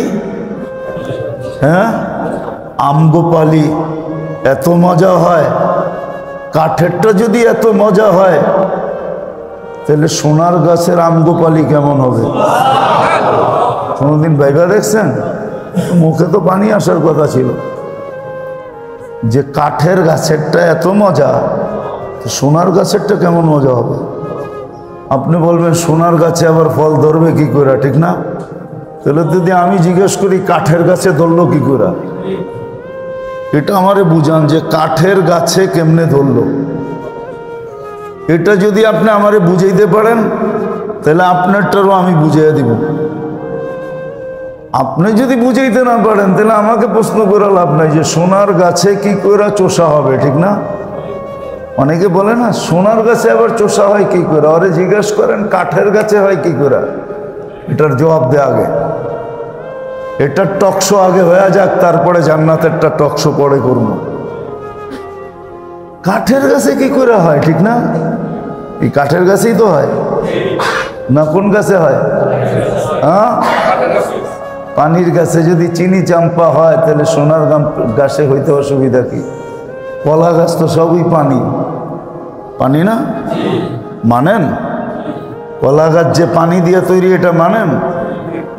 হ্যাঁ, আমগোপালি, এত মজা হয়। কাঠেরটা যদি এত মজা হয় তাহলে সোনার গাছের আমগোপালি কেমন হবে? কোনোদিন ভাইবা দেখছেন? মুখে তো পানি আসার কথা ছিল যে কাঠের গাছেরটা এত মজা, তো সোনার গাছেরটা কেমন মজা হবে? আপনি বলবেন সোনার গাছে আবার ফল ধরবে কি করে, ঠিক না? তাহলে যদি আমি জিজ্ঞেস করি কাঠের গাছে ধরলো কি করে, এটা আমারে বুঝান যে কাঠের গাছে কেমনে ধরলো। এটা যদি আপনি আমারে বুঝাইতে পারেন তাহলে আপনারটারও আমি বুঝাইয়া দিব। আপনি যদি বুঝাইতে না পারেন তাহলে আমাকে প্রশ্ন করে লাভ নাই যে সোনার গাছে কি করে চোষা হবে, ঠিক না? অনেকে বলে না সোনার গাছে আবার চোষা হয় কি করে, আরে জিজ্ঞেস করেন কাঠের গাছে হয় কি করে, এটার জবাব দে আগে। এটার টকশো আগে হয়ে যাক, তারপরে জান্নাতেরটা টকশো পরে করবো। কাঠের গাছে কি করে হয়, ঠিক না? এই কাঠের গাছেই তো হয় না, কোন গাছে হয়? হ্যাঁ, পানির গাছে যদি চিনি চাম্পা হয় তাহলে সোনার গাছে হইতে অসুবিধা কি? কলা গাছ তো সবই পানি, পানি না? মানেন কলা গাছ যে পানি দিয়ে তৈরি, এটা মানেন?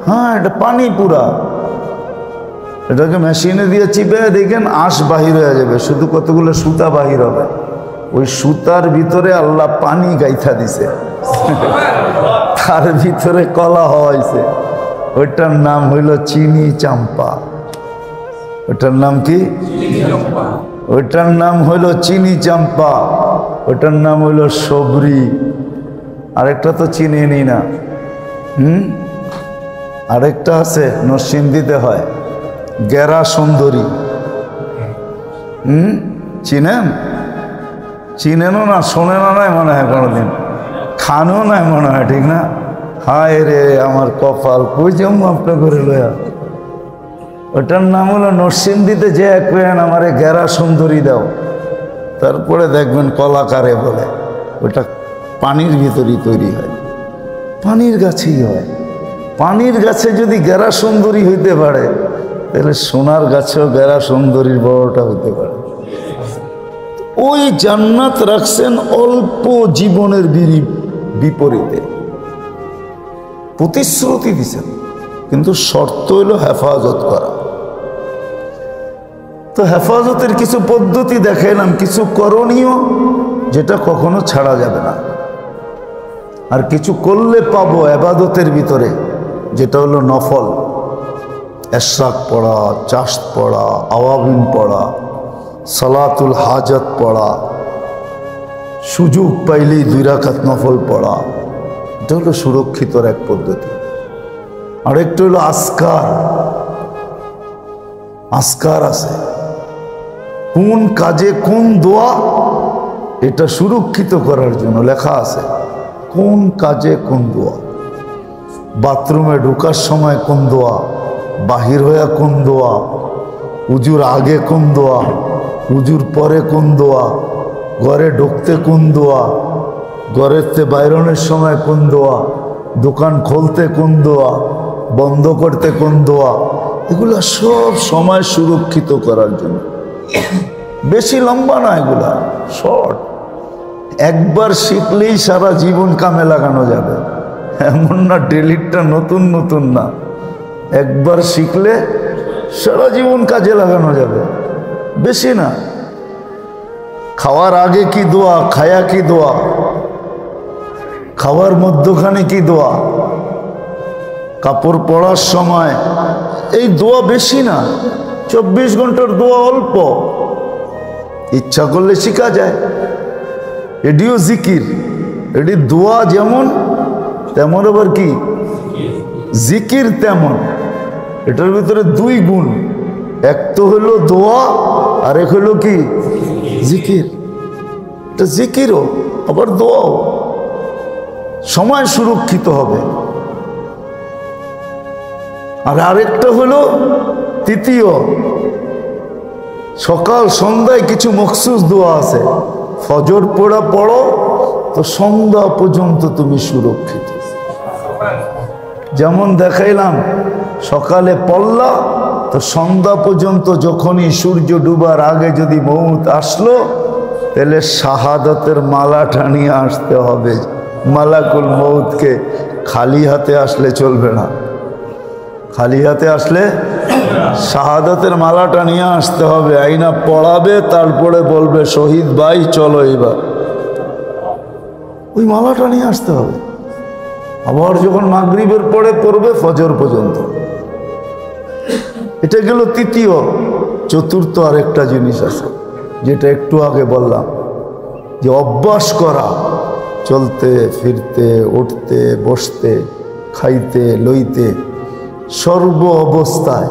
হ্যাঁ, এটা পানি পুরা। এটাকে মেশিনে দিয়ে চিপে দেখেন আঁশ বাহির হয়ে যাবে, শুধু কতগুলো সুতা বাহির হবে। ওই সুতার ভিতরে আল্লাহ পানি গাইথা দিছে, তার ভিতরে কলা হওয়াইছে। ওইটার নাম হইল চিনি চাম্পা। ওইটার নাম কি? ওইটার নাম হইল চিনি চাম্পা। ওইটার নাম হইল সবরি। আরেকটা তো চিনি নি না। আরেকটা আছে নরসিংদীতে হয়, গেরা সুন্দরী। চিনেন? চিনেনও না, শোনেনও নাই মনে হয়, কোনোদিন খানও নাই মনে হয়, ঠিক না? হায় রে আমার কপাল, কই যাবো আপনার ঘরে লয়া। ওটার নাম হলো নরসিংদীতে যে কেন আমারে গেরা সুন্দরী দাও, তারপরে দেখবেন কলাকারে বলে। ওটা পানির ভিতরই তৈরি হয়, পানির গাছেই হয়। পানির গাছে যদি গেরা সুন্দরী হইতে পারে, তাহলে সোনার গাছেও গেরা সুন্দরীর বড়টা হতে পারে। ওই জান্নাত রাখছেন অল্প জীবনের বিপরীতে, প্রতিশ্রুতি দিচ্ছেন, কিন্তু শর্ত হইল হেফাজত করা। তো হেফাজতের কিছু পদ্ধতি দেখাইলাম, কিছু করণীয় যেটা কখনো ছাড়া যাবে না, আর কিছু করলে পাবো ইবাদতের ভিতরে, যেটা হলো নফল। এশরাক পড়া, চাশ পড়া, আওয়াবিন পড়া, সালাতুল হাজত পড়া, সুযোগ পাইলেই 2 রাকাত নফল পড়া, এটা হলো সুরক্ষিতর এক পদ্ধতি। আরেকটা হলো আসকার। আসকার আছে, কোন কাজে কোন দোয়া, এটা সুরক্ষিত করার জন্য লেখা আছে। কোন কাজে কোন দোয়া, বাথরুমে ঢোকার সময় কোন দোয়া, বাহির হয়ে কোন দোয়া, উজুর আগে কোন দোয়া, উজুর পরে কোন দোয়া, ঘরে ঢুকতে কোন দোয়া, ঘরেতে বাইরনের সময় কোন দোয়া, দোকান খুলতে কোন দোয়া, বন্ধ করতে কোন দোয়া, এগুলো সব সময় সুরক্ষিত করার জন্য। বেশি লম্বা না, এগুলা শর্ট। একবার শিখলেই সারা জীবন কামে লাগানো যাবে, এমন না ডেলিটটা নতুন নতুন না। একবার শিখলে সারা জীবন কাজে লাগানো যাবে, বেশি না। খাওয়ার আগে কি দোয়া, খায়া কি দোয়া, খাওয়ার মধ্যখানে কি দোয়া, কাপড় পরার সময়, এই দোয়া বেশি না। 24 ঘন্টার দোয়া অল্প, ইচ্ছা করলে শিখা যায়। এটিও জিকির, এটি দোয়া যেমন তেমন আবার কি জিকির তেমন। এটার ভিতরে 2 গুণ, এক তো হলো দোয়া আর এক হলো কি জিকির। এটা জিকিরও আবার দোয়াও, সময় সুরক্ষিত হবে। আর আরেকটা হলো তৃতীয়, সকাল সন্ধ্যায় কিছু মখসুস দোয়া আছে। ফজর পড়ো তো সন্ধ্যা পর্যন্ত তুমি সুরক্ষিত। যেমন দেখাইলাম, সকালে পড়লা তো সন্ধ্যা পর্যন্ত, যখনই সূর্য ডুবার আগে যদি মউত আসলো, তাহলে শাহাদাতের মালাটা নিয়ে আসতে হবে। মালাকুল মউতকে খালি হাতে আসলে চলবে না, খালি হাতে আসলে শাহাদাতের মালাটা নিয়ে আসতে হবে। আইনা পড়াবে, তারপরে বলবে শহীদ ভাই চলো এবার, ওই মালাটা নিয়ে আসতে হবে। আবার যখন মাগরিবের পরে পড়বে ফজর পর্যন্ত। এটা গেল তৃতীয়। চতুর্থ আরেকটা জিনিস আছে, যেটা একটু আগে বললাম, যে অভ্যাস করা, চলতে ফিরতে, উঠতে বসতে, খাইতে লইতে, সর্ব অবস্থায়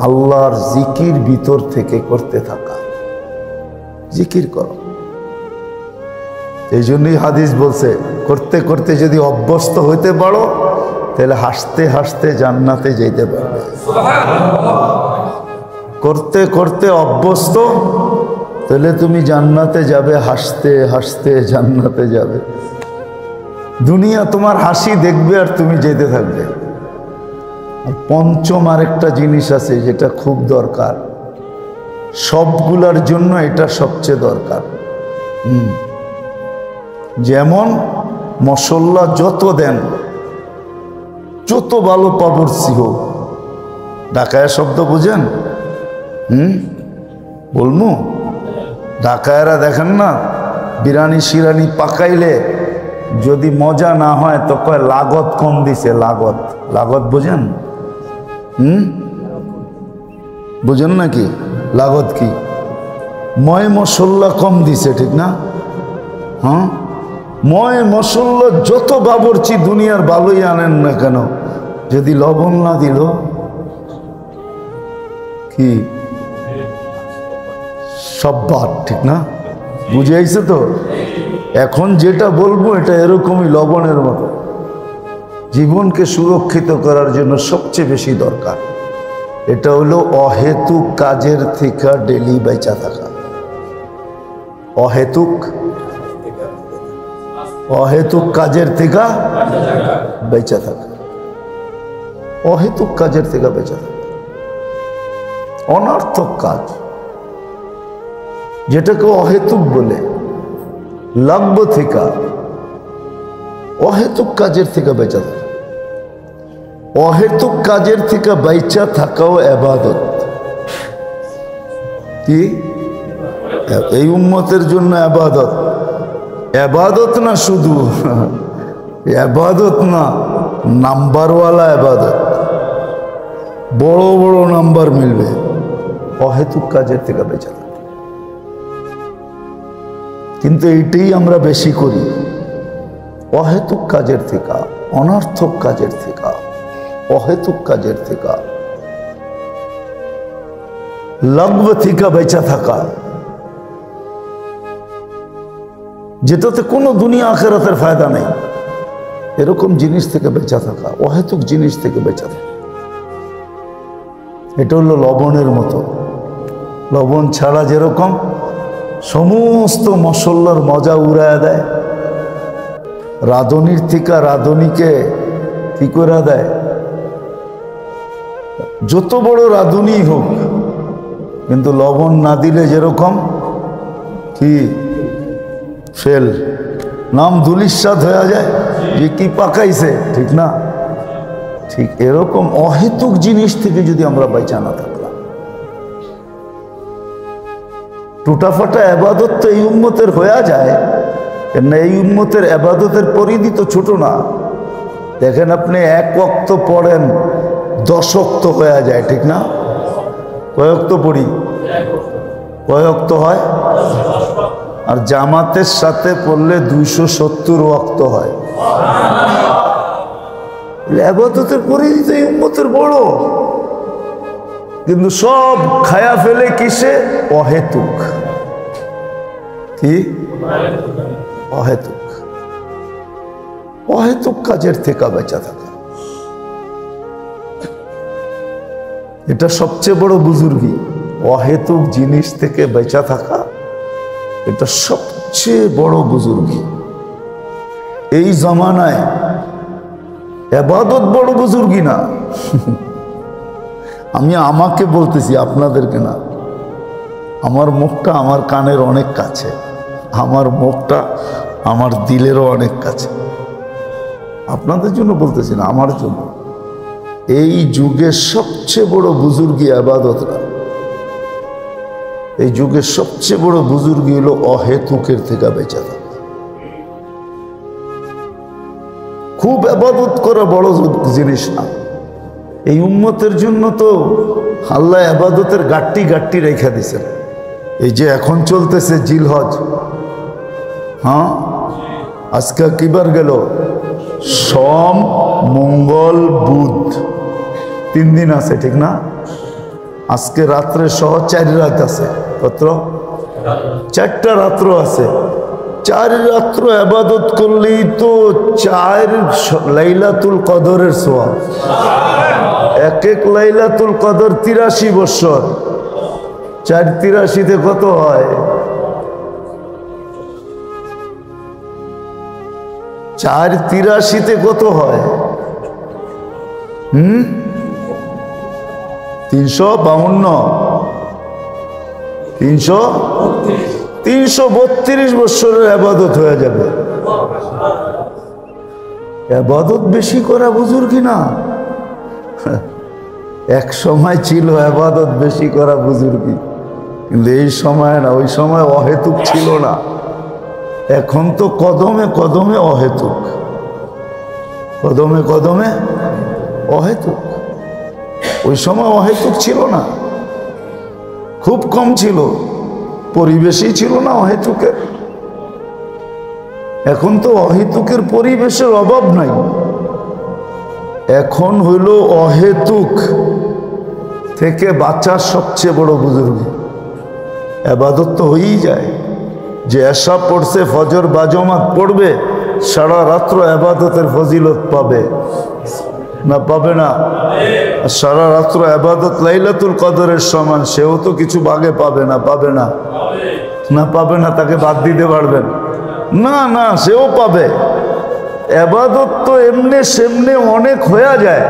আল্লাহর জিকির ভিতর থেকে করতে থাকা। জিকির করো। এই জন্যই হাদিস বলছে, করতে করতে যদি অভ্যস্ত হইতে পারো, তাহলে হাসতে হাসতে জান্নাতে যেতে পারবে। করতে করতে অভ্যস্ত, তাহলে তুমি জান্নাতে যাবে, হাসতে হাসতে জান্নাতে যাবে। দুনিয়া তোমার হাসি দেখবে আর তুমি যেতে থাকবে। আর পঞ্চম আরেকটা জিনিস আছে, যেটা খুব দরকার, সবগুলার জন্য এটা সবচেয়ে দরকার। যেমন মশলা যত দেন, যত ভালো পাবরছি হোক, ঢাকায় শব্দ বুঝেন? বলমু, ঢাকায়রা দেখেন না বিরানি শিরানি পাকাইলে যদি মজা না হয় তো কয় লাগত কম দিছে। লাগত, লাগত বোঝেন? বুঝেন নাকি লাগত কি? ময় মশলা কম দিছে, ঠিক না? হ্যাঁ, ময় মশলা যত বাবরচি দুনিয়ার ভালোই আনেন না কেন, যদি লবণ না দিল কি সব বাদ, ঠিক না? বুঝে আইছে তো? এখন যেটা বলবো এটা এরকমই লবণের মতো। জীবনকে সুরক্ষিত করার জন্য সবচেয়ে বেশি দরকার এটা হলো অহেতুক কাজের থেকে ডেলি বেঁচা থাকা। অহেতুক অহেতুক কাজের থেকে বেঁচা থাকা। অহেতুক কাজের থেকে বেঁচা থাকা, অনর্থক কাজ যেটাকে অহেতুক বলে, লাগব থেকে অহেতুক কাজের থেকে বেঁচা থাকা। অহেতুক কাজের থেকে বেঁচা থাকাও ইবাদত। কি এই উম্মতের জন্য ইবাদত। ইবাদত না শুধু ইবাদত না, নাম্বারওয়ালা ইবাদত, বড় বড় নাম্বার মিলবে অহেতুক কাজের থেকে বেঁচা থাকা। কিন্তু এইটাই আমরা বেশি করি, অহেতুক কাজের থেকে, অনর্থক কাজের থেকে, অহেতুক কাজের থেকে, লাগব থেকে বেঁচা থাকা, যেটাতে কোনো দুনিয়া আখিরাতের ফায়দা নেই, এরকম জিনিস থেকে বেঁচা থাকা, অহেতুক জিনিস থেকে বেঁচা থাকা। এটা হলো লবণের মতো। লবণ ছাড়া যেরকম সমস্ত মশলার মজা উড়ায় দেয়, রাঁধুনির থেকে রাঁধুনিকে কি করে দেয়, যত বড় রাঁধুনি হোক, কিন্তু লবণ না দিলে যেরকম কি ফেল, নাম ধুলিস্বাদ হয়ে যায় যে কি পাকাইছে, ঠিক না? ঠিক এরকম অহেতুক জিনিস থেকে যদি আমরা বাইচা না থাকলাম, টুটাফাটা ইবাদত তো এই উম্মতের হয়ে যায় না। এই উম্মতের ইবাদতের পরিধি তো ছোট না। দেখেন আপনি এক ওয়াক্ত পড়েন 10 ওয়াক্ত হয়ে যায়, ঠিক না? কয় ওয়াক্ত পড়ি? কয় ওয়াক্ত হয়? আর জামাতের সাথে পড়লে 270 ওয়াক্ত হয়। ইবাদতের পরিধি তো এই উম্মতের বড়, কিন্তু সব খায়া ফেলে কিসে? অহেতুক। কি অহেতুক? অহেতুক কাজের থেকে বেঁচা থাকা, এটা সবচেয়ে বড় বুজুর্গি। অহেতুক জিনিস থেকে বেঁচা থাকা এটা সবচেয়ে বড় বুজুর্গি। এই জমানায় ইবাদত বড় বুজুর্গি না। আমি আমাকে বলতেছি, আপনাদেরকে না। আমার মুখটা আমার কানের অনেক কাছে, আমার মুখটা আমার দিলেরও অনেক কাছে। আপনাদের জন্য বলতেছি না, আমার জন্য। এই যুগের সবচেয়ে বড় বুজুর্গি ইবাদত না। এই যুগের সবচেয়ে বড় বুজুর্গি হলো অহেতুকের থেকে বেঁচে থাকা। খুব ইবাদত করা বড় জিনিস না। এই উম্মতের জন্য তো আল্লাহ ইবাদতের গাট্টি গাট্টি রেখে দিয়েছেন। এই যে এখন চলতেছে জিলহজ, হ্যাঁ, আজকে কিবার গেল? সোম, মঙ্গল, বুধ, 3 দিন আছে, ঠিক না? আজকে রাত্রে সহ 4 রাত আছে। কত? 4টা রাত্র আছে। 4 রাত্র ইবাদত করলেই তো 4 লাইলাতুল কদরের সওয়াব। এক এক লাইলাতুল কদর 83 বছর। 4 83-তে কত হয়? 4 83-তে কত হয়? 352, 332 বছরের ইবাদত হয়ে যাবে। ইবাদত বেশি করা বুজুর্গি না। এক সময় ছিল ইবাদত বেশি করা বুজুর্গি, কিন্তু এই সময় না। ওই সময় অহেতুক ছিল না। এখন তো কদমে কদমে অহেতুক, কদমে কদমে অহেতুক। ওই সময় অহেতুক ছিল না, খুব কম ছিল, পরিবেশই ছিল না অহেতুকের। এখন তো অহেতুকের পরিবেশের অভাব নাই, এখন হইল অহেতুক থেকে বাঁচার সবচেয়ে বড় বুজুর্গ। এবাদত তো হয়েই যায়, যে এশা পড়ছে ফজর বাজমাত পড়বে সারা রাত্র এবাদতের ফজিলত পাবে না পাবে না? সারা রাত্র এবাদত লাইলাতুল কদরের সমান, সেও তো কিছু ভাগে পাবে না পাবে না? না পাবে না, তাকে বাদ দিতে পারবেন না? না, সেও পাবে। এবাদত তো এমনে সেমনে অনেক হয়ে যায়,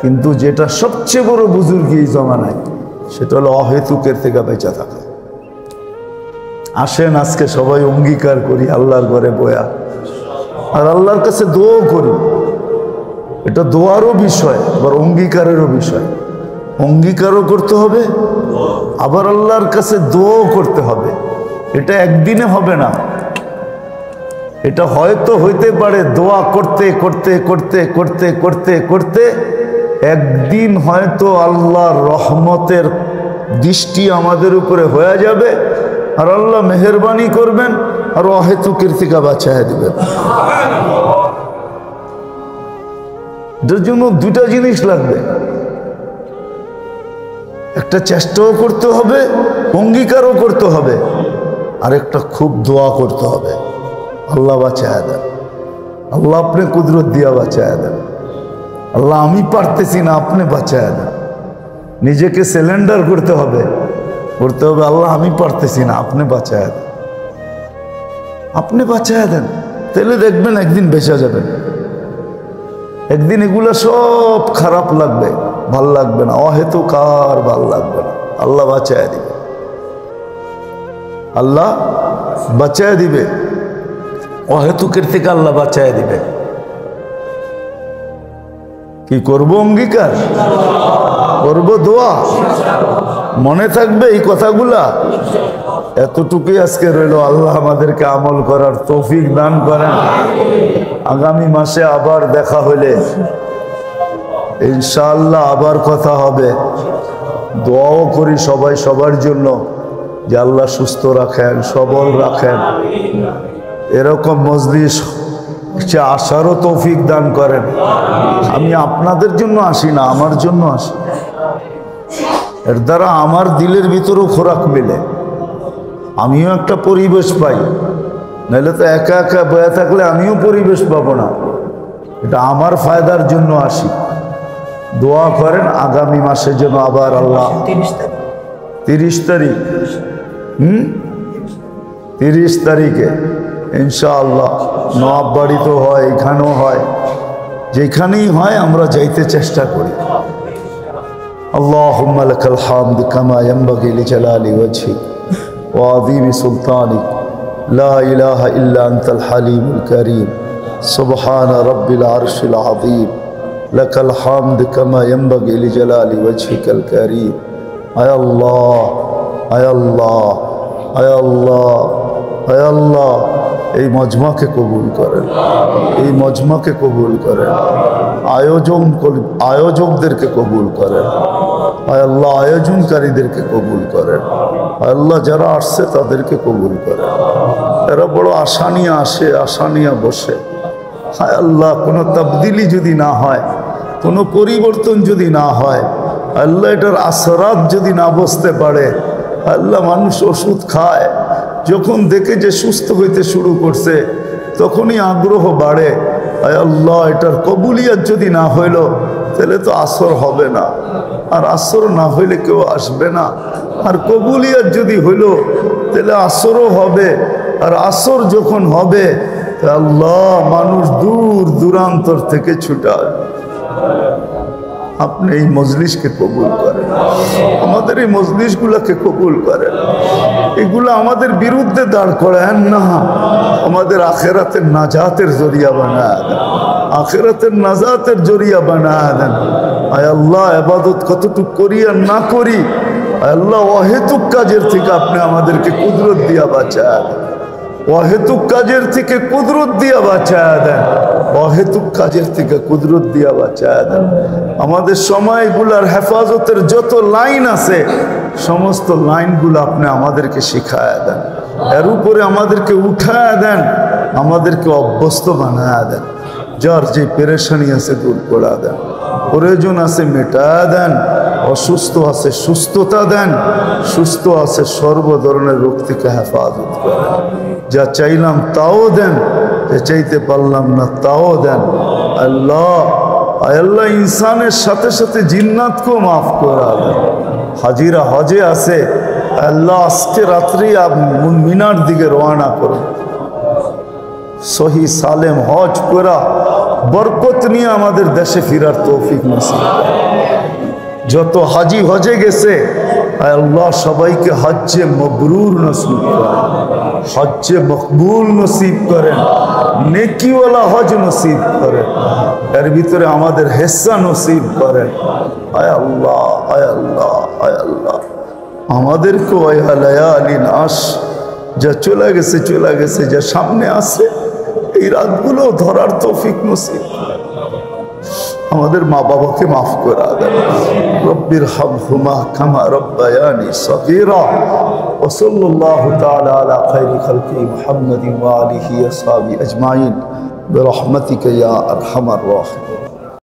কিন্তু যেটা সবচেয়ে বড় বুজুর্গি এই জমানায়, সেটা হলো অহেতুকের থেকে বেঁচে থাকা। আসেন আজকে সবাই অঙ্গীকার করি আল্লাহর ঘরে বয়া, আর আল্লাহর কাছে দোয়া করি। এটা দোয়ারও বিষয়, আবার অঙ্গীকারেরও বিষয়। অঙ্গীকারও করতে হবে, আবার আল্লাহর কাছে দোয়াও করতে হবে। এটা একদিনে হবে না, এটা হয়তো হইতে পারে দোয়া করতে করতে করতে করতে করতে করতে একদিন হয়তো আল্লাহর রহমতের দৃষ্টি আমাদের উপরে হয়ে যাবে, আর আল্লাহ মেহেরবানি করবেন আর অহেতুকের থেকে বাঁচায় দিবেন। এটার জন্য দুটা জিনিস লাগবে, একটা চেষ্টাও করতে হবে, অঙ্গীকারও করতে হবে, আর একটা খুব দোয়া করতে হবে। আল্লাহ বাঁচায় দেন, আল্লাহ আপনি কুদরত দিয়া বাঁচায় দেন, আল্লাহ আমি পারতেছি না আপনি বাঁচায় দেন। নিজেকে সিলিন্ডার করতে হবে, আল্লাহ আমি পারতেছি না আপনি বাঁচায় দেন, আপনি বাঁচায় দেন। তাহলে দেখবেন একদিন বেঁচে যাবেন। একদিন এগুলো সব খারাপ লাগবে, ভাল লাগবে না, অহেতুক আর ভাল লাগবে না। আল্লাহ বাঁচায় দিবে, আল্লাহ বাঁচায় দিবে, অহেতুকের থেকে আল্লাহ বাঁচায় দিবে। কি করব? অঙ্গীকার করব, দোয়া। মনে থাকবে এই কথাগুলা। এতটুকুই আজকে রইল। আল্লাহ আমাদেরকে আমল করার তৌফিক দান করেন। আগামী মাসে আবার দেখা হলে ইনশাআল্লাহ আবার কথা হবে। দোয়াও করি সবাই সবার জন্য, যে আল্লাহ সুস্থ রাখেন, সবল রাখেন, এরকম মজলিস আসারও তৌফিক দান করেন। আমি আপনাদের জন্য আসি না, আমার জন্য আসি। এর দ্বারা আমার দিলের ভিতরেও খোরাক মিলে, আমিও একটা পরিবেশ পাই। নাহলে তো একা একা বয়ে থাকলে আমিও পরিবেশ পাবো না। এটা আমার ফায়দার জন্য আসি। দোয়া করেন আগামী মাসে যেন আবার আল্লাহ 30 তারিখ 30 তারিখে ইনশাআল্লাহ নওয়াব বাড়িতেও হয়, এখানেও হয়, যেখানেই হয় আমরা যাইতে চেষ্টা করি। আল্লাহুম্মা লাকাল হামদু কামা ইয়ানবাগি লিজালালি ওয়াজহিক ওয়া আযীমি সুলতানিক লা ইলাহা ইল্লা আনতাল হালিমুল কারীম সুবহানা রাব্বিল আরশিল আযীম লাকাল হামদু কামা ইয়ানবাগি লিজালালি ওয়াজহিকাল কারীম। আয় আল্লাহ, আয় আল্লাহ, আয় আল্লাহ, আয় আল্লাহ, এই মজমাকে কবুল করেন, এই মজমাকে কবুল করেন, আয়োজকদেরকে কবুল করেন। আয় আল্লাহ, আয়োজনকারীদেরকে কবুল করেন। আয় আল্লাহ, যারা আসছে তাদেরকে কবুল করেন। এরা বড় আশা নিয়ে আসে, আশা নিয়ে বসে। হায় আল্লাহ, কোনো তাবদিলি যদি না হয়, কোনো পরিবর্তন যদি না হয়, আল্লাহ এটার আসরাত যদি না বুঝতে পারে, আল্লাহ মানুষ ওষুধ খায়, যখন দেখে যে সুস্থ হইতে শুরু করছে তখনই আগ্রহ বাড়ে। আয় আল্লাহ, এটার কবুলিয়াত যদি না হইল তাহলে তো আসর হবে না, আর আসর না হইলে কেউ আসবে না। আর কবুলিয়াত যদি হইল তাহলে আসরও হবে, আর আসর যখন হবে আল্লাহ মানুষ দূর দূরান্তর থেকে ছুটা। আপনি এই মজলিসকে কবুল করেন, আমাদের এই মজলিসগুলোকে কবুল করেন। এগুলো আমাদের বিরুদ্ধে দাঁড় করেন না, আমাদের আখেরাতের নাজাতের জরিয়া বানায় দেন, আখেরাতের নাজাতের জরিয়া বানায় দেন। আয় আল্লাহ, ইবাদত কতটুক করি আর না করি, আয় আল্লাহ অহেতুক কাজের থেকে আপনি আমাদেরকে কুদরত দিয়া বাঁচায় দেন। অহেতুক কাজের থেকে কুদরত দিয়া বাঁচায়া দেন, অহেতুক কাজের থেকে কুদরত দিয়া বাঁচায়া দেন। আমাদের সময়গুলার হেফাজতের যত লাইন আছে সমস্ত লাইনগুলো আপনি আমাদেরকে শিখায়া দেন, এর উপরে আমাদেরকে উঠায়া দেন, আমাদেরকে অভ্যস্ত বানায়া দেন। যার যে পেরেশানি আছে দূর করা দেন, প্রয়োজন আছে মেটা দেন, অসুস্থ আছে সুস্থতা দেন, সুস্থ আছে সর্ব ধরনের রোগ থেকে হেফাজত করেন। যা চাইলাম তাও দেন, যা চাইতে পারলাম না তাও দেন। আল্লাহ আল্লাহ ইনসানের সাথে সাথে জিন্নাতকেও মাফ করা দেন। হাজিরা হজে আছে, আল্লাহ আজকে রাত্রি মিনার দিকে রওনা করুন, সহি সালেম হজ করা বরকত নিয়ে আমাদের দেশে ফিরার তৌফিক নসিব। যত হাজি হজে গেছে আল্লাহ সবাইকে হজ্জে মবরুর নসিব করেন, হজ্জে মকবুল নসিব করেন, নেকিওয়ালা হজ নসিব করেন, এর ভিতরে আমাদের হিস্সা নসিব করেন। আয় আল্লাহ, আয় আল্লাহ, আয় আল্লাহ, আমাদেরকে লায়ালিন আশ, যা চলে গেছে চলে গেছে, যা সামনে আছে এই রাতগুলো ধরার তৌফিক নসিব। আমাদের মা বাবাকে মাফ করে দেন। রব্বির হামহুমা কামা রব্বায়ানি সগীরা। ওয়া সাল্লাল্লাহু তাআলা আলা খায়রি খালকি মুহাম্মাদিন ওয়া আলিহি ওয়া সাহবিহি আজমাইন বিরহমাতিকা ইয়া আরহামার রাহিমিন।